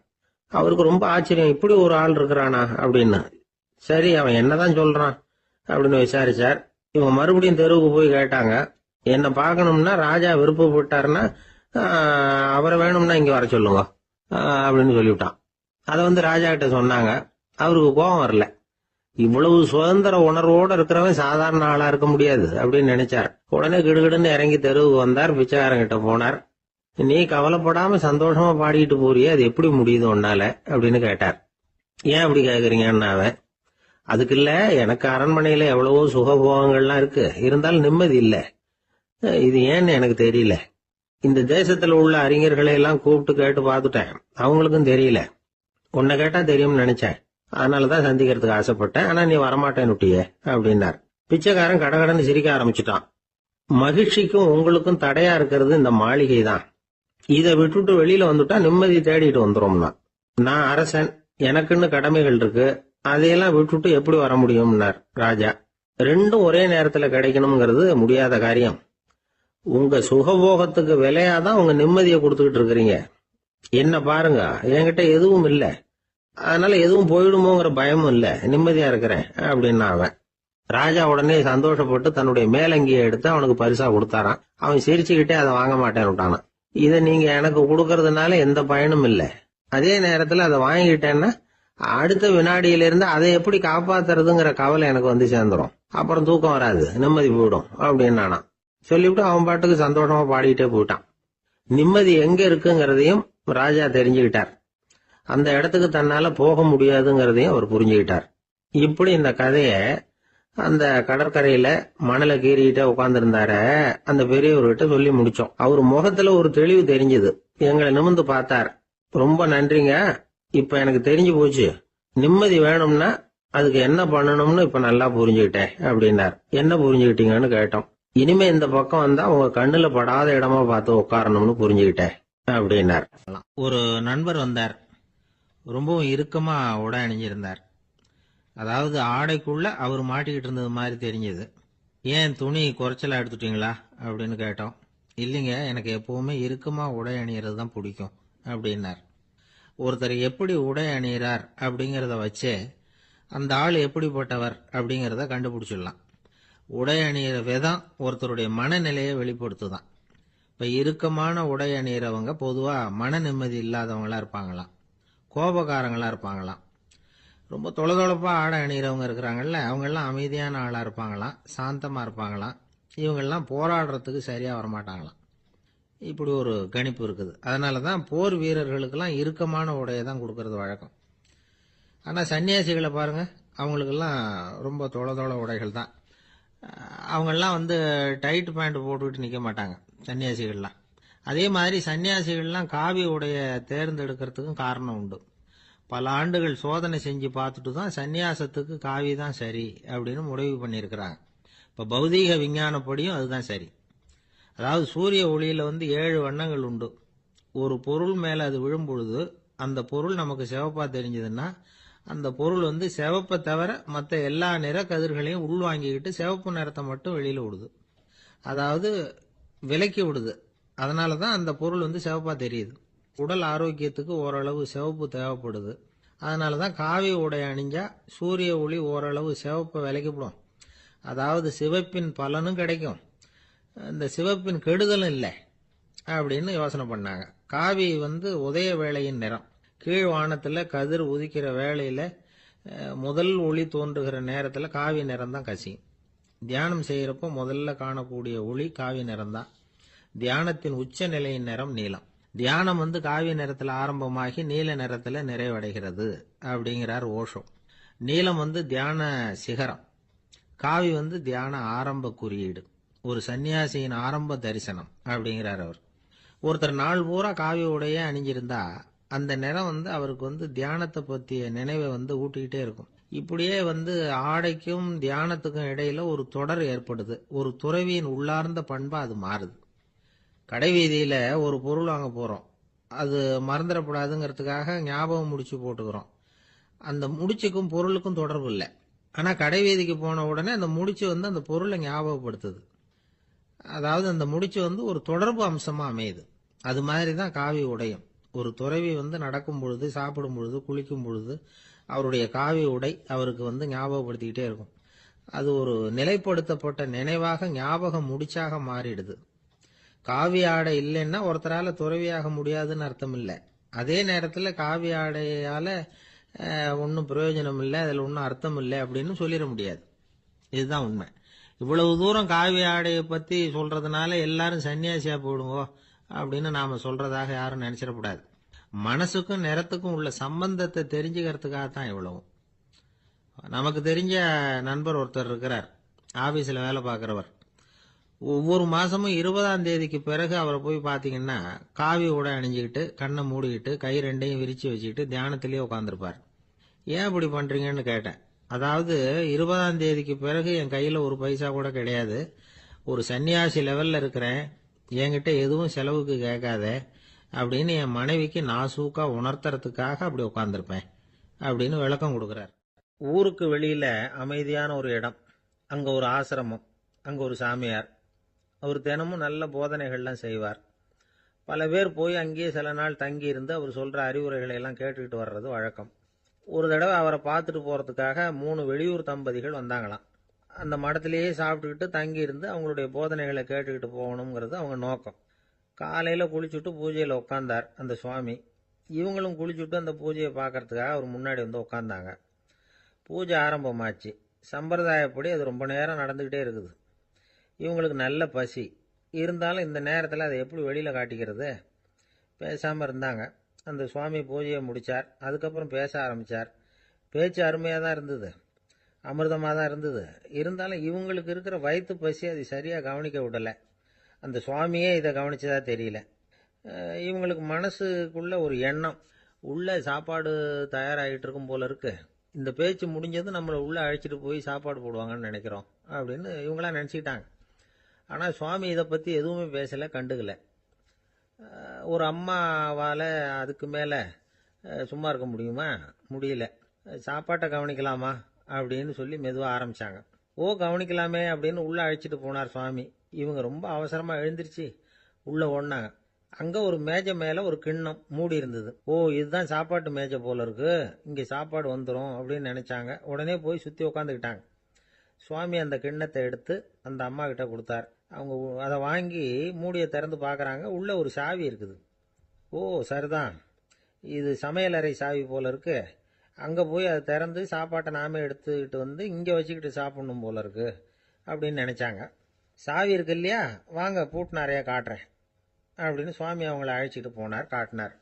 அவருக்கு ரொம்ப ஆச்சரியம், இப்படி ஒரு ஆள் இருக்கிறானா அப்படின்னு. சரி, அவன் என்னதான் சொல்றான் அப்படின்னு விசாரிச்சார். இவங்க மறுபடியும் தெருவுக்கு போய் கேட்டாங்க. என்ன பார்க்கணும்னா ராஜா விருப்பப்பட்டாருன்னா அவரை வேணும்னா இங்க வர சொல்லுங்க அப்படின்னு சொல்லிவிட்டான். அதை ராஜா கிட்ட சொன்னாங்க. அவருக்கு கோபம் வரல. இவ்வளவு சுதந்திர உணர்வோட இருக்கிறவன் சாதாரண ஆளா இருக்க முடியாது அப்படின்னு நினைச்சார். உடனே கிடுகிடுன்னு இறங்கி தெருவுக்கு வந்தார். பிச்சைக்காரங்கிட்ட போனார். நீ கவலைப்படாம சந்தோஷமா பாடிட்டு போறியே, அது எப்படி முடியுது உன்னால அப்படின்னு கேட்டார். ஏன் அப்படி கேக்குறீங்கன்னு அவன், அதுக்கு இல்ல, எனக்கு அரண்மனையில எவ்வளவோ சுகபோகங்கள்லாம் இருக்கு, இருந்தாலும் நிம்மதி இல்ல. இது ஏன்னு எனக்கு தெரியல. இந்த தேசத்துல உள்ள அறிஞர்களை எல்லாம் கூப்பிட்டு கேட்டு பார்த்துட்டேன், அவங்களுக்கும் தெரியல. உன்னை கேட்டா தெரியும்னு நினைச்சேன், அதனாலதான் சந்திக்கிறதுக்கு ஆசைப்பட்டேன். ஆனா நீ வரமாட்டேன்னுட்டியே அப்படின்னார். பிச்சைக்காரன் கடகடன்னு சிரிக்க ஆரம்பிச்சுட்டான். மகிழ்ச்சிக்கும் உங்களுக்கும் தடையா இருக்கிறது இந்த மாளிகை தான். இதை விட்டுட்டு வெளியில வந்துட்டா நிம்மதி தேடிட்டு வந்துரும்னா. நான் அரசன், எனக்குன்னு கடமைகள் இருக்கு, அதையெல்லாம் விட்டுட்டு எப்படி வர முடியும்னார் ராஜா. ரெண்டும் ஒரே நேரத்துல கிடைக்கணுங்கிறது முடியாத காரியம். உங்க சுகபோகத்துக்கு விலையாதான் உங்க நிம்மதியை கொடுத்துக்கிட்டு இருக்கிறீங்க. என்ன பாருங்க, என்கிட்ட எதுவும் இல்ல, அதனால எதுவும் போயிடுமோங்கிற பயமும் இல்ல, நிம்மதியா இருக்கிறேன் அப்படின்னா அவன். ராஜா உடனே சந்தோஷப்பட்டு தன்னுடைய மேலங்கியை எடுத்து அவனுக்கு பரிசா கொடுத்தாரான். அவன் சிரிச்சுக்கிட்டே அதை வாங்க மாட்டேன்னு விட்டானான். இதை நீங்க எனக்கு கொடுக்கறதுனால எந்த பயனும் இல்ல, அதே நேரத்துல அதை வாங்கிட்டேன்னா அடுத்த வினாடியிலிருந்து அதை எப்படி காப்பாத்துறதுங்கிற கவலை எனக்கு சேர்ந்துரும். அப்புறம் தூக்கம் வராது, நிம்மதி போயிடும் அப்படின்னானா. சொல்லிவிட்டு அவன் பாட்டுக்கு சந்தோஷமா பாடிட்டே போயிட்டான். நிம்மதி எங்க இருக்குங்கிறதையும் ராஜா தெரிஞ்சுக்கிட்டார். அந்த இடத்துக்கு தன்னால போக முடியாதுங்கிறதையும் அவர் புரிஞ்சுக்கிட்டார். இப்படி இந்த கதைய அந்த கடற்கரையில மணலை கீறிக்கிட்டே உட்கார்ந்துருந்தார அந்த பெரியவர்கிட்ட சொல்லி முடிச்சோம். அவர் முகத்துல ஒரு தெளிவு தெரிஞ்சது. எங்களை நிமிர்ந்து பார்த்தார். ரொம்ப நன்றிங்க, இப்ப எனக்கு தெரிஞ்சு போச்சு. நிம்மதி வேணும்னா அதுக்கு என்ன பண்ணணும்னு இப்ப நல்லா புரிஞ்சுக்கிட்டேன் அப்படின்னார். என்ன புரிஞ்சுக்கிட்டீங்கன்னு கேட்டோம். இனிமே இந்த பக்கம் வந்தா உங்க கண்ணுல படாத இடமா பார்த்து உட்காரணும்னு புரிஞ்சுக்கிட்டேன் அப்படின்னார். ஒரு நண்பர் வந்தார். ரொம்பவும் இறுக்கமா உடை அணிஞ்சிருந்தார். அதாவது ஆடைக்குள்ள அவர் மாட்டிக்கிட்டு இருந்தது மாதிரி தெரிஞ்சது. ஏன் துணி குறைச்சலா எடுத்துட்டீங்களா அப்படின்னு கேட்டோம். இல்லைங்க, எனக்கு எப்பவுமே இறுக்கமா உடை அணியறது தான் பிடிக்கும் அப்படின்னார். ஒருத்தர் எப்படி உடை அணிகிறார் அப்படிங்கிறத வச்சே அந்த ஆள் எப்படிப்பட்டவர் அப்படிங்கிறத கண்டுபிடிச்சிடலாம். உடை அணிகிற விதம் ஒருத்தருடைய மனநிலையை வெளிப்படுத்துதான். இப்ப இறுக்கமான உடை அணிகிறவங்க பொதுவா மன நிம்மதி இல்லாதவங்களா இருப்பாங்களாம், கோபக்காரங்களா இருப்பாங்களாம். ரொம்ப தொலைதொழப்பா ஆடை அணிகிறவங்க இருக்கிறாங்கல்ல, அவங்கெல்லாம் அமைதியான ஆளா இருப்பாங்களாம், சாந்தமா இருப்பாங்களாம். இவங்கெல்லாம் போராடுறதுக்கு சரியா வரமாட்டாங்களாம். இப்படி ஒரு கணிப்பு இருக்குது. அதனாலதான் போர் வீரர்களுக்கெல்லாம் இறுக்கமான உடையை தான் கொடுக்கறது வழக்கம். ஆனா சன்னியாசிகளை பாருங்க, அவங்களுக்கெல்லாம் ரொம்ப தொலை உடைகள் தான். அவங்கெல்லாம் டைட் பேண்ட் போட்டுக்கிட்டு நிக்க மாட்டாங்க சன்னியாசிகள்லாம். அதே மாதிரி சன்னியாசிகள்லாம் காவி உடைய தேர்ந்தெடுக்கிறதுக்கும் காரணம் உண்டு. பல ஆண்டுகள் சோதனை செஞ்சு பார்த்துட்டு தான் சன்னியாசத்துக்கு காவி தான் சரி அப்படின்னு முடிவு பண்ணியிருக்கிறாங்க. இப்போ பௌதீக விஞ்ஞானப்படியும் அதுதான் சரி. அதாவது சூரிய ஒளியில 7 வண்ணங்கள் உண்டு. ஒரு பொருள் மேல அது விழும் பொழுது அந்த பொருள் நமக்கு சிவப்பா தெரிஞ்சதுன்னா அந்த பொருள் சிவப்பை தவிர மற்ற எல்லா நிற கதிர்களையும் உள்வாங்கிக்கிட்டு சிவப்பு நிறத்தை மட்டும் வெளியில விடுது. அதாவது விலக்கி விடுது. அதனாலதான் அந்த பொருள் சிவப்பா தெரியுது. உடல் ஆரோக்கியத்துக்கு ஓரளவு சிவப்பு தேவைப்படுது. அதனாலதான் காவி உடை அணிஞ்சா சூரிய ஒளி ஓரளவு சிவப்பை விலக்கிவிடும். அதாவது சிவப்பின் பலனும் கிடைக்கும், இந்த சிவப்பின் கெடுதலும் இல்லை அப்படின்னு யோசனை பண்ணாங்க. காவி உதய வேளையின் நிறம். கீழ் வானத்துல கதிர் உதிக்கிற வேளையில முதல் ஒளி தோன்றுகிற நேரத்துல காவி நிறம் தான் கசியும். தியானம் செய்யறப்போ முதல்ல காணக்கூடிய ஒளி காவி நிறம் தான். தியானத்தின் உச்ச நிலையின் நிறம் நீலம். தியானம் காவி நிறத்துல ஆரம்பமாகி நீல நிறத்துல நிறைவடைகிறது அப்படிங்கிறார் ஓஷோ. நீலம் தியான சிகரம், காவி தியான ஆரம்ப குறியீடு, ஒரு சன்னியாசியின் ஆரம்ப தரிசனம் அப்படிங்கிறார் அவர். ஒருத்தர் நாள் பூரா காவி உடைய அணிஞ்சிருந்தா அந்த நிறம் அவருக்கு தியானத்தை பற்றிய நினைவை ஊட்டிக்கிட்டே இருக்கும். இப்படியே ஆடைக்கும் தியானத்துக்கும் இடையில ஒரு தொடர் ஏற்படுது. ஒரு துறவியின் உள்ளார்ந்த பண்பா அது மாறுது. கடை வீதியில ஒரு பொருள் வாங்க போறோம், அது மறந்துடக்கூடாதுங்கிறதுக்காக ஞாபகம் முடிச்சு போட்டுக்கிறோம். அந்த முடிச்சுக்கும் பொருளுக்கும் தொடர்பு இல்லை. ஆனா கடை வீதிக்கு போன உடனே அந்த முடிச்சு அந்த பொருளை ஞாபகப்படுத்துது. அதாவது அந்த முடிச்சு ஒரு தொடர்பு அம்சமா அமையுது. அது மாதிரிதான் காவி உடையும். ஒரு துறவி நடக்கும் பொழுது, சாப்பிடும் பொழுது, குளிக்கும் பொழுது அவருடைய காவி உடை அவருக்கு ஞாபகப்படுத்திக்கிட்டே இருக்கும். அது ஒரு நிலைப்படுத்தப்பட்ட நினைவாக ஞாபக முடிச்சாக மாறிடுது. காவி ஆடை இல்லைன்னா ஒருத்தரால துறவியாக முடியாதுன்னு அர்த்தம் இல்லை. அதே நேரத்தில் காவி ஆடையால ஒன்றும் பிரயோஜனம் இல்லை, அதில் ஒன்றும் அர்த்தம் இல்லை அப்படின்னு சொல்லிட முடியாது. இதுதான் உண்மை. இவ்வளவு தூரம் காவி ஆடையை பத்தி சொல்றதுனால எல்லாரும் சன்னியாசியா போடுங்கோ அப்படின்னு நாம சொல்றதாக யாரும் நினைச்சிடக்கூடாது. மனசுக்கும் நிறத்துக்கும் உள்ள சம்பந்தத்தை தெரிஞ்சுக்கிறதுக்காக தான் இவ்வளவு. நமக்கு தெரிஞ்ச நண்பர் ஒருத்தர் இருக்கிறார், ஆபீஸ்ல வேலை பார்க்கிறவர். ஒவ்வொரு மாசமும் 20ஆம் தேதிக்கு பிறகு அவரை போய் பாத்தீங்கன்னா காவி உடை அணிஞ்சுக்கிட்டு, கண்ணை மூடிக்கிட்டு, கை ரெண்டையும் விரிச்சு வச்சுக்கிட்டு தியானத்திலேயே உட்காந்துருப்பார். ஏன் இப்படி பண்றீங்கன்னு கேட்டேன். அதாவது 20ஆம் தேதிக்கு பிறகு என் கையில ஒரு பைசா கூட கிடையாது, ஒரு சன்னியாசி லெவல்ல இருக்கிறேன், என்கிட்ட எதுவும் செலவுக்கு கேட்காத அப்படின்னு என் மனைவிக்கு நாசூக்கா உணர்த்துறதுக்காக அப்படி உட்காந்துருப்பேன் அப்படின்னு விளக்கம் கொடுக்கிறார். ஊருக்கு வெளியில அமைதியான ஒரு இடம், அங்க ஒரு ஆசிரமம், அங்க ஒரு சாமியார். அவர் தினமும் நல்ல போதனைகள்லாம் செய்வார். பல பேர் போய் அங்கேயே சில நாள் தங்கி இருந்து அவர் சொல்ற அறிவுரைகளை எல்லாம் கேட்டுக்கிட்டு வர்றது வழக்கம். ஒரு தடவை அவரை பார்த்துட்டு போறதுக்காக 3 வெளியூர் தம்பதிகள் வந்தாங்களாம். அந்த மடத்திலேயே சாப்பிட்டுக்கிட்டு தங்கி இருந்து அவங்களுடைய போதனைகளை கேட்டுக்கிட்டு போகணுங்கிறது அவங்க நோக்கம். காலையில குளிச்சுட்டு பூஜையில உட்கார்ந்தார் அந்த சுவாமி. இவங்களும் குளிச்சுட்டு அந்த பூஜையை பார்க்கறதுக்காக அவர் முன்னாடி உட்கார்ந்தாங்க. பூஜை ஆரம்பமாச்சு. சம்பிரதாயப்படி அது ரொம்ப நேரம் நடந்துகிட்டே இருக்குது. இவங்களுக்கு நல்ல பசி இருந்தாலும் இந்த நேரத்தில் அதை எப்படி வெளியில காட்டிக்கிறது? பேசாம இருந்தாங்க. அந்த சுவாமி பூஜையை முடிச்சார். அதுக்கப்புறம் பேச ஆரம்பிச்சார். பேச்சு அருமையாக தான் இருந்தது, அமிர்தமாக தான் இருந்தது. இருந்தாலும் இவங்களுக்கு இருக்கிற வயிற்று பசி அது சரியாக கவனிக்க விடலை. அந்த சுவாமியே இதை கவனிச்சதா தெரியல. இவங்களுக்கு மனசுக்குள்ள ஒரு எண்ணம், உள்ள சாப்பாடு தயாராகிட்டு இருக்கும் போல இருக்கு, இந்த பேச்சு முடிஞ்சது நம்மளை உள்ள அழைச்சிட்டு போய் சாப்பாடு போடுவாங்கன்னு நினைக்கிறோம் அப்படின்னு இவங்களாம் நினச்சிக்கிட்டாங்க. ஆனால் சுவாமி இதை பற்றி எதுவுமே பேசலை, கண்டுக்கல. ஒரு அம்மாவால் அதுக்கு மேலே சும்மா இருக்க முடியுமா? முடியல. சாப்பாட்டை கவனிக்கலாமா அப்படின்னு சொல்லி மெதுவாக ஆரம்பித்தாங்க. ஓ கவனிக்கலாமே அப்படின்னு உள்ளே அழைச்சிட்டு போனார் சுவாமி. இவங்க ரொம்ப அவசரமாக எழுந்திருச்சு உள்ளே ஓடினாங்க. அங்கே ஒரு மேஜை மேலே ஒரு கிண்ணம் மூடி இருந்தது. ஓ இதுதான் சாப்பாட்டு மேஜை போல இருக்கு, இங்கே சாப்பாடு வந்துடும் அப்படின்னு நினச்சாங்க. உடனே போய் சுற்றி உட்காந்துக்கிட்டாங்க. சுவாமி அந்த கிண்ணத்தை எடுத்து அந்த அம்மா கிட்ட கொடுத்தார். அவங்க அதை வாங்கி மூடியை திறந்து பார்க்குறாங்க. உள்ளே ஒரு சாவி இருக்குது. ஓ சரிதான், இது சமையலறை சாவி போல இருக்கு, அங்கே போய் அதை திறந்து சாப்பாட்டை நாமே எடுத்துக்கிட்டு இங்கே வச்சுக்கிட்டு சாப்பிடணும் போல இருக்கு அப்படின்னு நினச்சாங்க. சாவி இருக்கு இல்லையா, வாங்க பூட்டின அறையை காட்டுறேன் அப்படின்னு சுவாமி அவங்கள அழைச்சிட்டு போனார், காட்டினார்.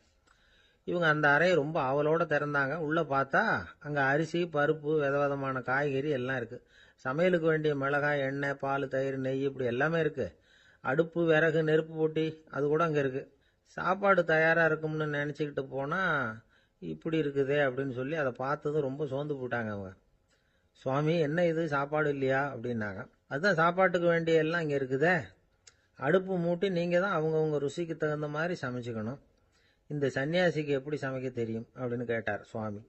இவங்க அந்த அறையை ரொம்ப ஆவலோடு திறந்தாங்க. உள்ளே பார்த்தா அங்கே அரிசி, பருப்பு, விதவிதமான காய்கறி எல்லாம் இருக்குது. சமையலுக்கு வேண்டிய மிளகாய், எண்ணெய், பால், தயிர், நெய் இப்படி எல்லாமே இருக்குது. அடுப்பு, விறகு, நெருப்பு போட்டி அது கூட அங்கே இருக்குது. சாப்பாடு தயாராக இருக்கும்னு நினச்சிக்கிட்டு போனால் இப்படி இருக்குதே அப்படின்னு சொல்லி அதை பார்த்ததும் ரொம்ப சோர்ந்து போட்டாங்க அவங்க. சுவாமி, என்ன இது சாப்பாடு இல்லையா அப்படின்னாங்க. அதுதான் சாப்பாட்டுக்கு வேண்டிய எல்லாம் இங்கே இருக்குதே. அடுப்பு மூட்டி நீங்கள் தான் அவங்கவுங்க ருசிக்கு தகுந்த மாதிரி சமைச்சிக்கணும். இந்த சன்னியாசிக்கு எப்படி சமைக்க தெரியும் அப்படின்னு கேட்டார் சுவாமி.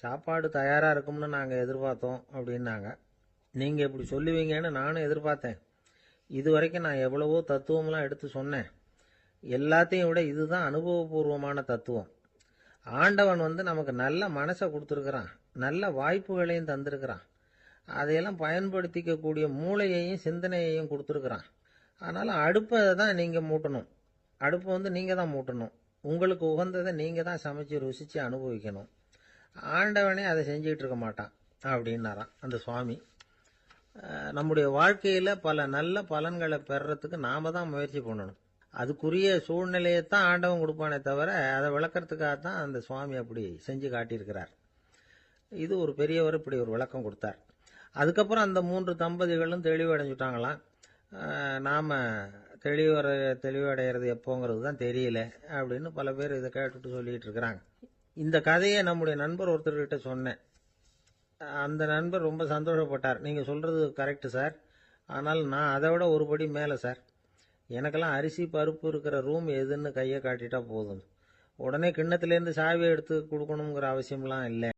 சாப்பாடு தயாராக இருக்கும்னு நாங்கள் எதிர்பார்த்தோம் அப்படின்னாங்க. நீங்கள் இப்படி சொல்லுவீங்கன்னு நானும் எதிர்பார்த்தேன். இது வரைக்கும் நான் எவ்வளவோ தத்துவம்லாம் எடுத்து சொன்னேன். எல்லாத்தையும் விட இதுதான் அனுபவபூர்வமான தத்துவம். ஆண்டவன் நமக்கு நல்ல மனசை கொடுத்துருக்கிறான், நல்ல வாய்ப்புகளையும் தந்திருக்கிறான், அதையெல்லாம் பயன்படுத்திக்கக்கூடிய மூளையையும் சிந்தனையையும் கொடுத்துருக்குறான். அதனால் அடுப்பை தான் நீங்கள் மூட்டணும். அடுப்பை நீங்கள் தான் மூட்டணும். உங்களுக்கு உகந்ததை நீங்கள் தான் சமைச்சு ருசித்து அனுபவிக்கணும். ஆண்டவனே அதை செஞ்சுக்கிட்டு இருக்க மாட்டான் அப்படின்னாராம் அந்த சுவாமி. நம்முடைய வாழ்க்கையில் பல நல்ல பலன்களை பெறறதுக்கு நாம் தான் முயற்சி பண்ணணும். அதுக்குரிய சூழ்நிலையைத்தான் ஆண்டவன் கொடுப்பானே தவிர அதை விளக்கறதுக்காக தான் அந்த சுவாமி அப்படி செஞ்சு காட்டியிருக்கிறார். இது ஒரு பெரியவர் இப்படி ஒரு விளக்கம் கொடுத்தார். அதுக்கப்புறம் அந்த 3 தம்பதிகளும் தெளிவடைஞ்சுட்டாங்களாம். நாம் தெளிவடைகிறது எப்போங்கிறது தான் தெரியல அப்படின்னு பல பேர் இதை கேட்டுட்டு சொல்லிட்டு இருக்கிறாங்க. இந்த கதையை நம்முடைய நண்பர் ஒருத்தர்கிட்ட சொன்னேன். அந்த நண்பர் ரொம்ப சந்தோஷப்பட்டார். நீங்கள் சொல்கிறது கரெக்டு சார், ஆனால் நான் அதை விட ஒரு படி மேலே சார். எனக்கெல்லாம் அரிசி பருப்பு இருக்கிற ரூம் எதுன்னு கையை காட்டிட்டா போதும், உடனே கிண்ணத்துலேருந்து சாவியை எடுத்து கொடுக்கணுங்கிற அவசியம்லாம் இல்லை.